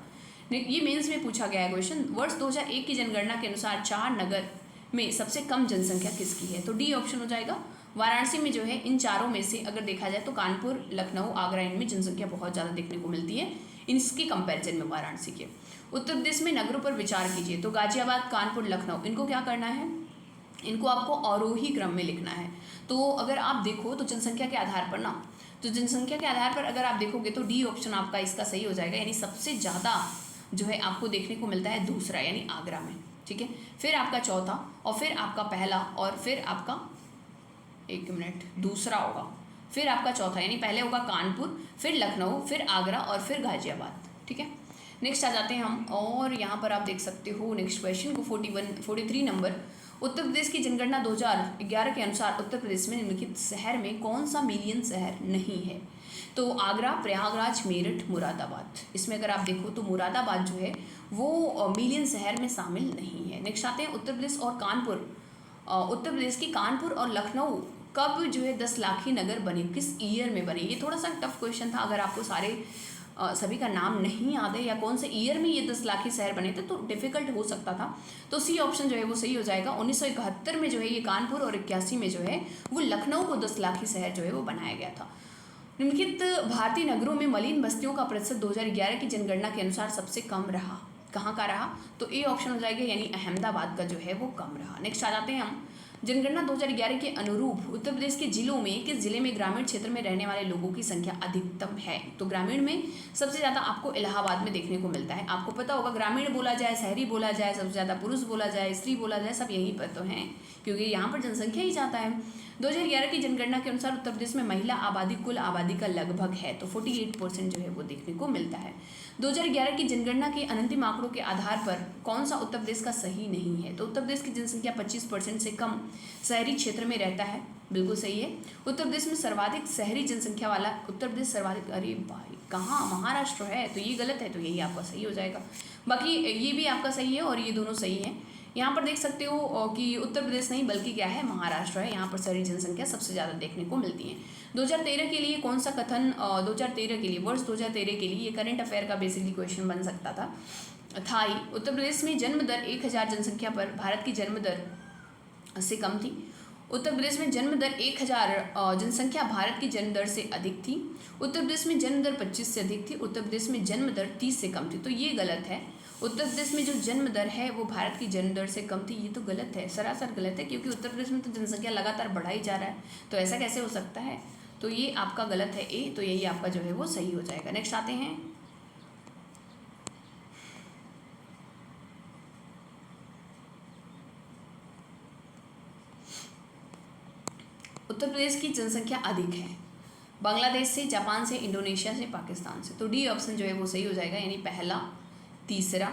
ये मेंस में पूछा गया है क्वेश्चन। वर्ष 2001 की जनगणना के अनुसार 4 नगर में सबसे कम जनसंख्या किसकी है? तो डी ऑप्शन हो जाएगा, वाराणसी में जो है। इन चारों में से अगर देखा जाए तो कानपुर, लखनऊ, आगरा, इनमें जनसंख्या बहुत ज़्यादा देखने को मिलती है इसके कंपैरिजन में वाराणसी के। उत्तर प्रदेश में नगरों पर विचार कीजिए, तो गाजियाबाद, कानपुर, लखनऊ, इनको क्या करना है? इनको आपको आरोही क्रम में लिखना है। तो अगर आप देखो तो जनसंख्या के आधार पर ना, तो जनसंख्या के आधार पर अगर आप देखोगे तो डी ऑप्शन आपका इसका सही हो जाएगा, यानी सबसे ज़्यादा जो है आपको देखने को मिलता है दूसरा, यानी आगरा में, ठीक है। फिर आपका चौथा, और फिर आपका पहला, और फिर आपका दूसरा होगा, फिर आपका चौथा, यानी पहले होगा कानपुर, फिर लखनऊ, फिर आगरा और फिर गाजियाबाद, ठीक है। नेक्स्ट आ जाते हैं हम, और यहाँ पर आप देख सकते हो नेक्स्ट क्वेश्चन को 43 नंबर। उत्तर प्रदेश की जनगणना 2011 के अनुसार उत्तर प्रदेश में निम्नलिखित शहर में कौन सा मिलियन शहर नहीं है? तो आगरा, प्रयागराज, मेरठ, मुरादाबाद। इसमें अगर आप देखो तो मुरादाबाद जो है वो मिलियन शहर में शामिल नहीं है। नेक्स्ट आते हैं उत्तर प्रदेश और कानपुर। उत्तर प्रदेश की कानपुर और लखनऊ कब जो है 10 लाखी नगर बने, किस ईयर में बने? ये थोड़ा सा टफ क्वेश्चन था, अगर आपको सभी का नाम नहीं याद है या कौन से ईयर में ये 10 लाखी शहर बने थे तो डिफ़िकल्ट हो सकता था। तो सी ऑप्शन जो है वो सही हो जाएगा। 1971 में जो है ये कानपुर, और 81 में जो है वो लखनऊ को 10 लाखी शहर जो है वो बनाया गया था। निम्नलिखित भारतीय नगरों में मलिन बस्तियों का प्रतिशत 2011 की जनगणना के अनुसार सबसे कम रहा, कहाँ का रहा? तो ए ऑप्शन हो जाएगा, यानी अहमदाबाद का जो है वो कम रहा। नेक्स्ट आ जाते हैं हम, जनगणना 2011 के अनुरूप उत्तर प्रदेश के जिलों में किस जिले में ग्रामीण क्षेत्र में रहने वाले लोगों की संख्या अधिकतम है? तो ग्रामीण में सबसे ज़्यादा आपको इलाहाबाद में देखने को मिलता है। आपको पता होगा, ग्रामीण बोला जाए, शहरी बोला जाए, सबसे ज़्यादा पुरुष बोला जाए, स्त्री बोला जाए, सब यहीं पर तो हैं, क्योंकि यहाँ पर जनसंख्या ही ज़्यादा है। 2011 की जनगणना के अनुसार उत्तर प्रदेश में महिला आबादी कुल आबादी का लगभग है, तो 48% जो है वो देखने को मिलता है। 2011 की जनगणना के अंतिम आंकड़ों के आधार पर कौन सा उत्तर प्रदेश का सही नहीं है, तो उत्तर प्रदेश की जनसंख्या 25% से कम शहरी क्षेत्र में रहता है, बिल्कुल सही है। उत्तर प्रदेश में सर्वाधिक शहरी जनसंख्या वाला उत्तर प्रदेश सर्वाधिक, अरे भाई कहाँ, महाराष्ट्र है, तो ये गलत है, तो यही आपका सही हो जाएगा। बाकी ये भी आपका सही है और ये दोनों सही है। यहाँ पर देख सकते हो कि उत्तर प्रदेश नहीं बल्कि क्या है, महाराष्ट्र है, यहाँ पर शहरी जनसंख्या सबसे ज़्यादा देखने को मिलती है। 2013 के लिए कौन सा कथन 2013 के लिए, वर्ष 2013 के लिए ये करंट अफेयर का बेसिकली क्वेश्चन बन सकता था ही। उत्तर प्रदेश में जन्म दर 1000 जनसंख्या पर भारत की जन्म दर से कम थी। उत्तर प्रदेश में जन्म दर 1000 जनसंख्या भारत की जन्म दर से अधिक थी। उत्तर प्रदेश में जन्म दर 25 से अधिक थी। उत्तर प्रदेश में जन्म दर 30 से कम थी, तो ये गलत है। उत्तर प्रदेश में जो जन्म दर है वो भारत की जन्म दर से कम थी, ये तो गलत है, सरासर गलत है, क्योंकि उत्तर प्रदेश में तो जनसंख्या लगातार बढ़ा ही जा रहा है, तो ऐसा कैसे हो सकता है, तो ये आपका गलत है ए, तो यही आपका जो है वो सही हो जाएगा। नेक्स्ट आते हैं, उत्तर प्रदेश की जनसंख्या अधिक है बांग्लादेश से, जापान से, इंडोनेशिया से, पाकिस्तान से, तो डी ऑप्शन जो है वो सही हो जाएगा, यानी पहला, तीसरा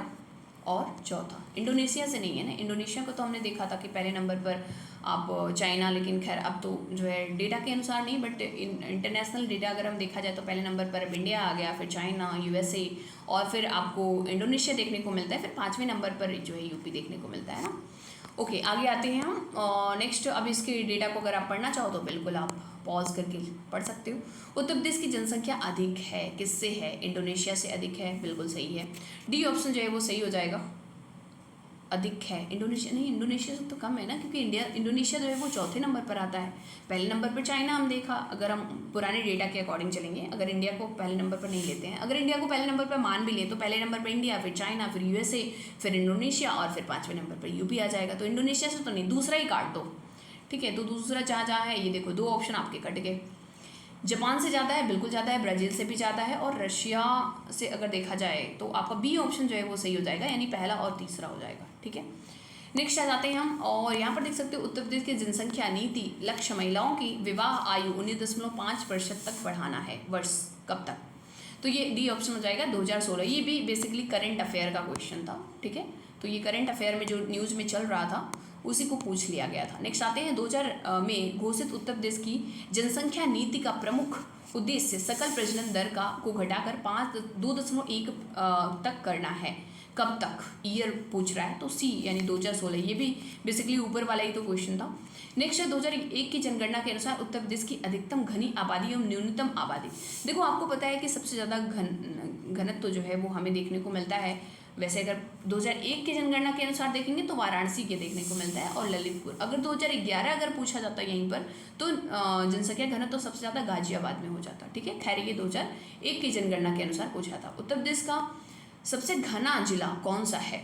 और चौथा। इंडोनेशिया से नहीं है ना, इंडोनेशिया को तो हमने देखा था कि पहले नंबर पर आप चाइना, लेकिन खैर अब तो जो है डेटा के अनुसार नहीं, बट इंटरनेशनल डेटा अगर हम देखा जाए तो पहले नंबर पर अब इंडिया आ गया, फिर चाइना, यूएसए और फिर आपको इंडोनेशिया देखने को मिलता है, फिर 5वें नंबर पर जो है यूपी देखने को मिलता है ना। ओके, आगे आते हैं हम नेक्स्ट। अब इसके डेटा को अगर आप पढ़ना चाहो तो बिल्कुल आप पॉज करके पढ़ सकते हो। उत्तर प्रदेश की जनसंख्या अधिक है, किससे है, इंडोनेशिया से अधिक है, बिल्कुल सही है, डी ऑप्शन जो है वो सही हो जाएगा, अधिक है। इंडोनेशिया नहीं, इंडोनेशिया से तो कम है ना, क्योंकि इंडोनेशिया जो है वो चौथे नंबर पर आता है, पहले नंबर पर चाइना हम देखा, अगर हम पुराने डेटा के अकॉर्डिंग चलेंगे, अगर इंडिया को पहले नंबर पर नहीं लेते हैं, अगर इंडिया को पहले नंबर पर मान भी ले तो पहले नंबर पर इंडिया, फिर चाइना, फिर यूएसए, फिर इंडोनेशिया और फिर 5वें नंबर पर यूपी आ जाएगा, तो इंडोनेशिया से तो नहीं, दूसरा ही काट दो, ठीक है। तो दूसरा जहाँ है ये देखो, 2 ऑप्शन आपके कट गए। जापान से ज़्यादा है, बिल्कुल ज़्यादा है, ब्राज़ील से भी ज़्यादा है, और रशिया से अगर देखा जाए तो आपका बी ऑप्शन जो है वो सही हो जाएगा, यानी पहला और तीसरा हो जाएगा, ठीक है। नेक्स्ट आ जाते हैं हम, और यहाँ पर देख सकते हो उत्तर प्रदेश की जनसंख्या नीति लक्ष्य महिलाओं की विवाह आयु 19.5% तक बढ़ाना है, वर्ष कब तक, तो ये डी ऑप्शन हो जाएगा 2016। ये भी बेसिकली करंट अफेयर का क्वेश्चन था, ठीक है, तो ये करंट अफेयर में जो न्यूज़ में चल रहा था उसी को पूछ लिया गया था। नेक्स्ट आते हैं 2000 में घोषित उत्तर प्रदेश की जनसंख्या नीति का प्रमुख उद्देश्य सकल प्रजनन दर को घटाकर 2.1 तक करना है, कब तक, ईयर पूछ रहा है, तो सी यानी 2016, ये भी बेसिकली ऊपर वाला ही तो क्वेश्चन था। नेक्स्ट है 2001 की जनगणना के अनुसार उत्तर प्रदेश की अधिकतम घनी आबादी एवं न्यूनतम आबादी। देखो आपको पता है कि सबसे ज़्यादा घनत्व जो है वो हमें देखने को मिलता है, वैसे अगर 2001 की जनगणना के अनुसार देखेंगे तो वाराणसी के देखने को मिलता है और ललितपुर। अगर 2011 अगर पूछा जाता है यहीं पर तो जनसंख्या घनत्व तो सबसे ज़्यादा गाजियाबाद में हो जाता, ठीक है। खैर ये 2001 की जनगणना के अनुसार पूछा था। उत्तर प्रदेश का सबसे घना जिला कौन सा है,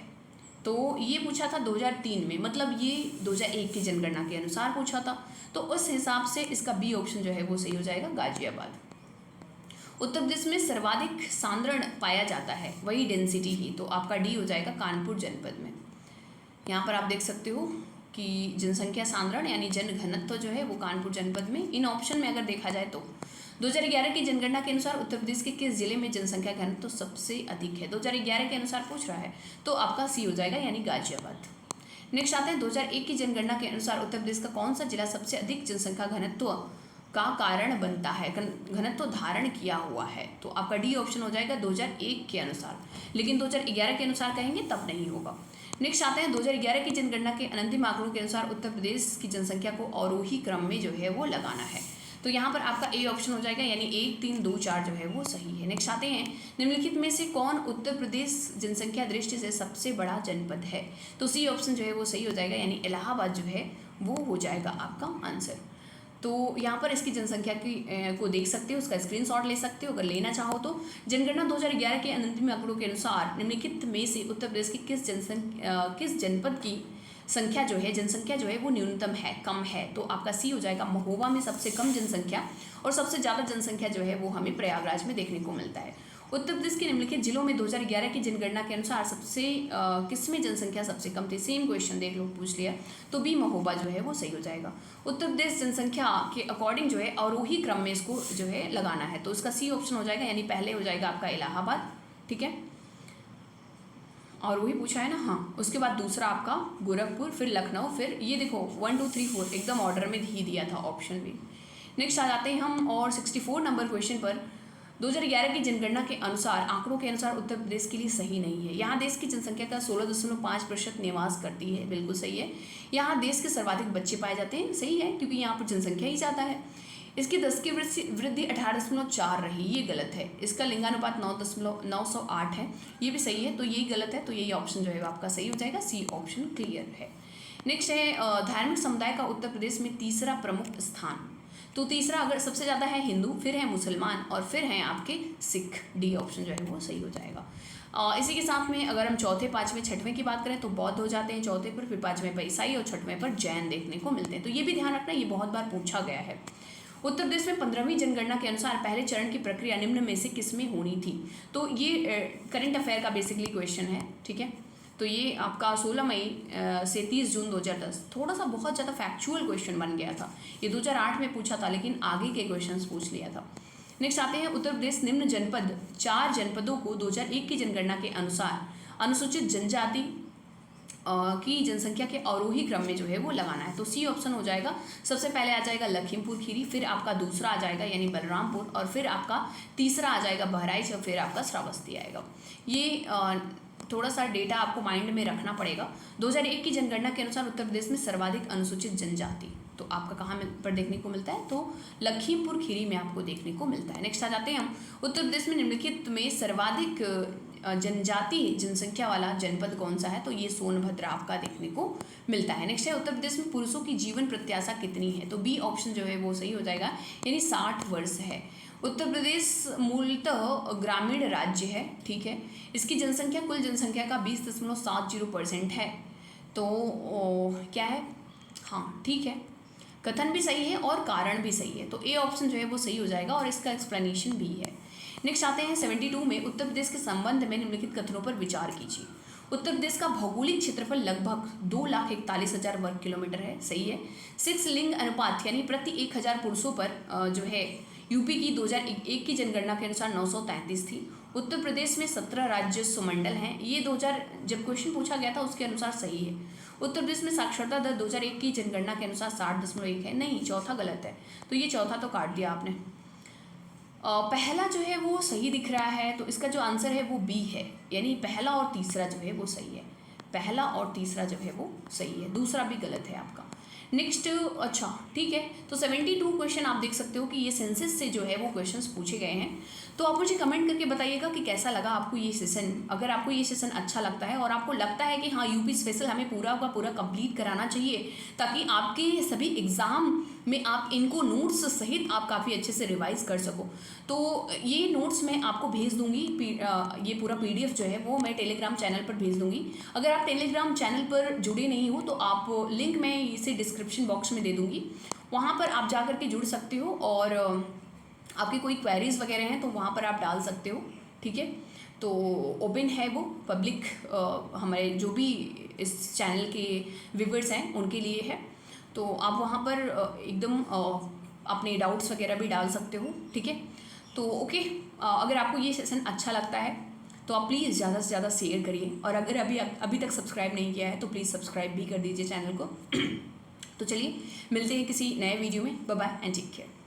तो ये पूछा था 2003 में, मतलब ये 2001 की जनगणना के अनुसार पूछा था, तो उस हिसाब से इसका बी ऑप्शन जो है वो सही हो जाएगा, गाजियाबाद। उत्तर प्रदेश में सर्वाधिक सांद्रण पाया जाता है, वही डेंसिटी ही, तो आपका डी हो जाएगा कानपुर जनपद में। यहाँ पर आप देख सकते हो कि जनसंख्या सांद्रण यानी जन घनत्व जो है वो कानपुर जनपद में, इन ऑप्शन में अगर देखा जाए तो 2011 की जनगणना के अनुसार उत्तर प्रदेश के किस जिले में जनसंख्या घनत्व सबसे अधिक है, 2011 के अनुसार पूछ रहा है, तो आपका सी हो जाएगा यानी गाजियाबाद। नेक्स्ट आते हैं 2001 की जनगणना के अनुसार उत्तर प्रदेश का कौन सा जिला सबसे अधिक जनसंख्या घनत्व का कारण बनता है, घनत्व धारण किया हुआ है, तो आपका डी ऑप्शन हो जाएगा 2001 के अनुसार, लेकिन 2011 के अनुसार कहेंगे तब नहीं होगा। नेक्स्ट आते हैं 2011 की जनगणना के अंतिम आंकड़ों के अनुसार उत्तर प्रदेश की जनसंख्या को अवरोही क्रम में जो है वो लगाना है, तो यहाँ पर आपका ए ऑप्शन हो जाएगा, यानी 1, 3, 2, 4 जो है वो सही है। नेक्स्ट आते हैं निम्नलिखित में से कौन उत्तर प्रदेश जनसंख्या दृष्टि से सबसे बड़ा जनपद है, तो सी ऑप्शन जो है वो सही हो जाएगा, यानी इलाहाबाद जो है वो हो जाएगा आपका आंसर। तो यहाँ पर इसकी जनसंख्या की को देख सकते हो, उसका स्क्रीनशॉट ले सकते हो अगर लेना चाहो तो। जनगणना 2011 के अंतिम आंकड़ों के अनुसार निम्नलिखित में से उत्तर प्रदेश की किस जनपद की संख्या जो है जनसंख्या जो है वो न्यूनतम है, कम है, तो आपका सी हो जाएगा। महोबा में सबसे कम जनसंख्या और सबसे ज़्यादा जनसंख्या जो है वो हमें प्रयागराज में देखने को मिलता है। उत्तर प्रदेश के निम्नलिखित जिलों में 2011 की जनगणना के अनुसार सबसे किसमें जनसंख्या सबसे कम थी। सेम क्वेश्चन देख लो, पूछ लिया, तो बी महोबा जो है वो सही हो जाएगा। उत्तर प्रदेश जनसंख्या के अकॉर्डिंग जो है अवरोही क्रम में इसको जो है लगाना है, तो इसका सी ऑप्शन हो जाएगा, यानी पहले हो जाएगा आपका इलाहाबाद, ठीक है, और वही पूछा है ना, हाँ। उसके बाद दूसरा आपका गोरखपुर, फिर लखनऊ, फिर ये देखो 1 2 3 4 एकदम ऑर्डर में ही दिया था ऑप्शन भी। नेक्स्ट आ जाते हैं हम और 64 नंबर क्वेश्चन पर। 2011 की जनगणना के अनुसार, आंकड़ों के अनुसार उत्तर प्रदेश के लिए सही नहीं है। यहाँ देश की जनसंख्या का 16.5% निवास करती है, बिल्कुल सही है। यहाँ देश के सर्वाधिक बच्चे पाए जाते हैं, सही है, क्योंकि यहाँ पर जनसंख्या ही ज़्यादा है। इसकी 10 की वृद्धि 18.4 रही, ये गलत है। इसका लिंगानुपात 9.908 है, ये भी सही है, तो यही गलत है, तो यही ऑप्शन जो है आपका सही हो जाएगा, सी ऑप्शन क्लियर है। नेक्स्ट है धार्मिक समुदाय का उत्तर प्रदेश में तीसरा प्रमुख स्थान, तो तीसरा अगर सबसे ज़्यादा है हिंदू, फिर है मुसलमान और फिर हैं आपके सिख, डी ऑप्शन जो है वो सही हो जाएगा। इसी के साथ में अगर हम चौथे, पाँचवें, छठवें की बात करें तो बौद्ध हो जाते हैं चौथे पर, फिर पाँचवें पर ईसाई और छठवें पर जैन देखने को मिलते हैं, तो ये भी ध्यान रखना, ये बहुत बार पूछा गया है। उत्तर प्रदेश में 15वीं जनगणना के अनुसार पहले चरण की प्रक्रिया निम्न में से किसमें होनी थी, तो ये करंट अफेयर का बेसिकली क्वेश्चन है, ठीक है। तो ये आपका 16 मई से 30 जून 2010, थोड़ा सा बहुत ज़्यादा फैक्चुअल क्वेश्चन बन गया था। ये 2008 में पूछा था, लेकिन आगे के क्वेश्चंस पूछ लिया था। नेक्स्ट आते हैं उत्तर प्रदेश निम्न जनपद, 4 जनपदों को 2001 की जनगणना के अनुसार अनुसूचित जनजाति की जनसंख्या के अवरोही क्रम में जो है वो लगाना है, तो सी ऑप्शन हो जाएगा। सबसे पहले आ जाएगा लखीमपुर खीरी, फिर आपका दूसरा आ जाएगा यानी बलरामपुर, और फिर आपका तीसरा आ जाएगा बहराइच, और फिर आपका श्रावस्ती आएगा। ये थोड़ा सा डेटा आपको माइंड में रखना पड़ेगा। 2001 की जनगणना के अनुसार उत्तर प्रदेश में सर्वाधिक अनुसूचित जनजाति, तो आपका कहाँ पर देखने को मिलता है, तो लखीमपुर खीरी में आपको देखने को मिलता है। नेक्स्ट आ जाते हैं हम, उत्तर प्रदेश में निम्नलिखित में सर्वाधिक जनजाति जनसंख्या वाला जनपद कौन सा है, तो ये सोनभद्र आपका देखने को मिलता है। नेक्स्ट है उत्तर प्रदेश में पुरुषों की जीवन प्रत्याशा कितनी है, तो बी ऑप्शन जो है वो सही हो जाएगा, यानी 60 वर्ष है। उत्तर प्रदेश मूलतः ग्रामीण राज्य है, ठीक है। इसकी जनसंख्या कुल जनसंख्या का 20.70% है, तो क्या है, हाँ ठीक है, कथन भी सही है और कारण भी सही है, तो ए ऑप्शन जो है वो सही हो जाएगा, और इसका एक्सप्लेनेशन भी है। नेक्स्ट आते हैं 72 में, उत्तर प्रदेश के संबंध में निम्नलिखित कथनों पर विचार कीजिए। उत्तर प्रदेश का भौगोलिक क्षेत्रफल लगभग 2,41,000 वर्ग किलोमीटर है, सही है। 6 लिंग अनुपात यानी प्रति 1000 पुरुषों पर जो है यूपी की 2001 की जनगणना के अनुसार 933 थी। उत्तर प्रदेश में 17 राज्य सुमंडल हैं, ये 2000 जब क्वेश्चन पूछा गया था उसके अनुसार सही है। उत्तर प्रदेश में साक्षरता दर 2001 की जनगणना के अनुसार 60.1 है, नहीं चौथा गलत है, तो ये चौथा तो काट दिया आपने। पहला जो है वो सही दिख रहा है, तो इसका जो आंसर है वो बी है, यानी पहला और तीसरा जो है वो सही है, पहला और तीसरा जो है वो सही है, दूसरा भी गलत है आपका। नेक्स्ट, अच्छा ठीक है, तो 72 क्वेश्चन आप देख सकते हो कि ये सेंसस से जो है वो क्वेश्चंस पूछे गए हैं। तो आप मुझे कमेंट करके बताइएगा कि कैसा लगा आपको ये सेशन। अगर आपको ये सेशन अच्छा लगता है और आपको लगता है कि हाँ यूपी स्पेशल हमें पूरा का पूरा कंप्लीट कराना चाहिए, ताकि आपके सभी एग्ज़ाम में आप इनको नोट्स सहित आप काफ़ी अच्छे से रिवाइज कर सको, तो ये नोट्स मैं आपको भेज दूँगी। ये पूरा PDF जो है वो मैं टेलीग्राम चैनल पर भेज दूँगी। अगर आप टेलीग्राम चैनल पर जुड़े नहीं हो तो आप लिंक मैं इसे डिस्क्रिप्शन बॉक्स में दे दूँगी, वहाँ पर आप जा कर के जुड़ सकते हो, और आपकी कोई क्वेरीज़ वगैरह हैं तो वहाँ पर आप डाल सकते हो, ठीक है। तो ओपन है वो, पब्लिक हमारे जो भी इस चैनल के व्यूअर्स हैं उनके लिए है, तो आप वहाँ पर एकदम अपने डाउट्स वगैरह भी डाल सकते हो, ठीक है। तो ओके, अगर आपको ये सेशन अच्छा लगता है तो आप प्लीज़ ज़्यादा से ज़्यादा शेयर करिए, और अगर अभी तक सब्सक्राइब नहीं किया है तो प्लीज़ सब्सक्राइब भी कर दीजिए चैनल को। तो चलिए मिलते हैं किसी नए वीडियो में, bye bye and take care.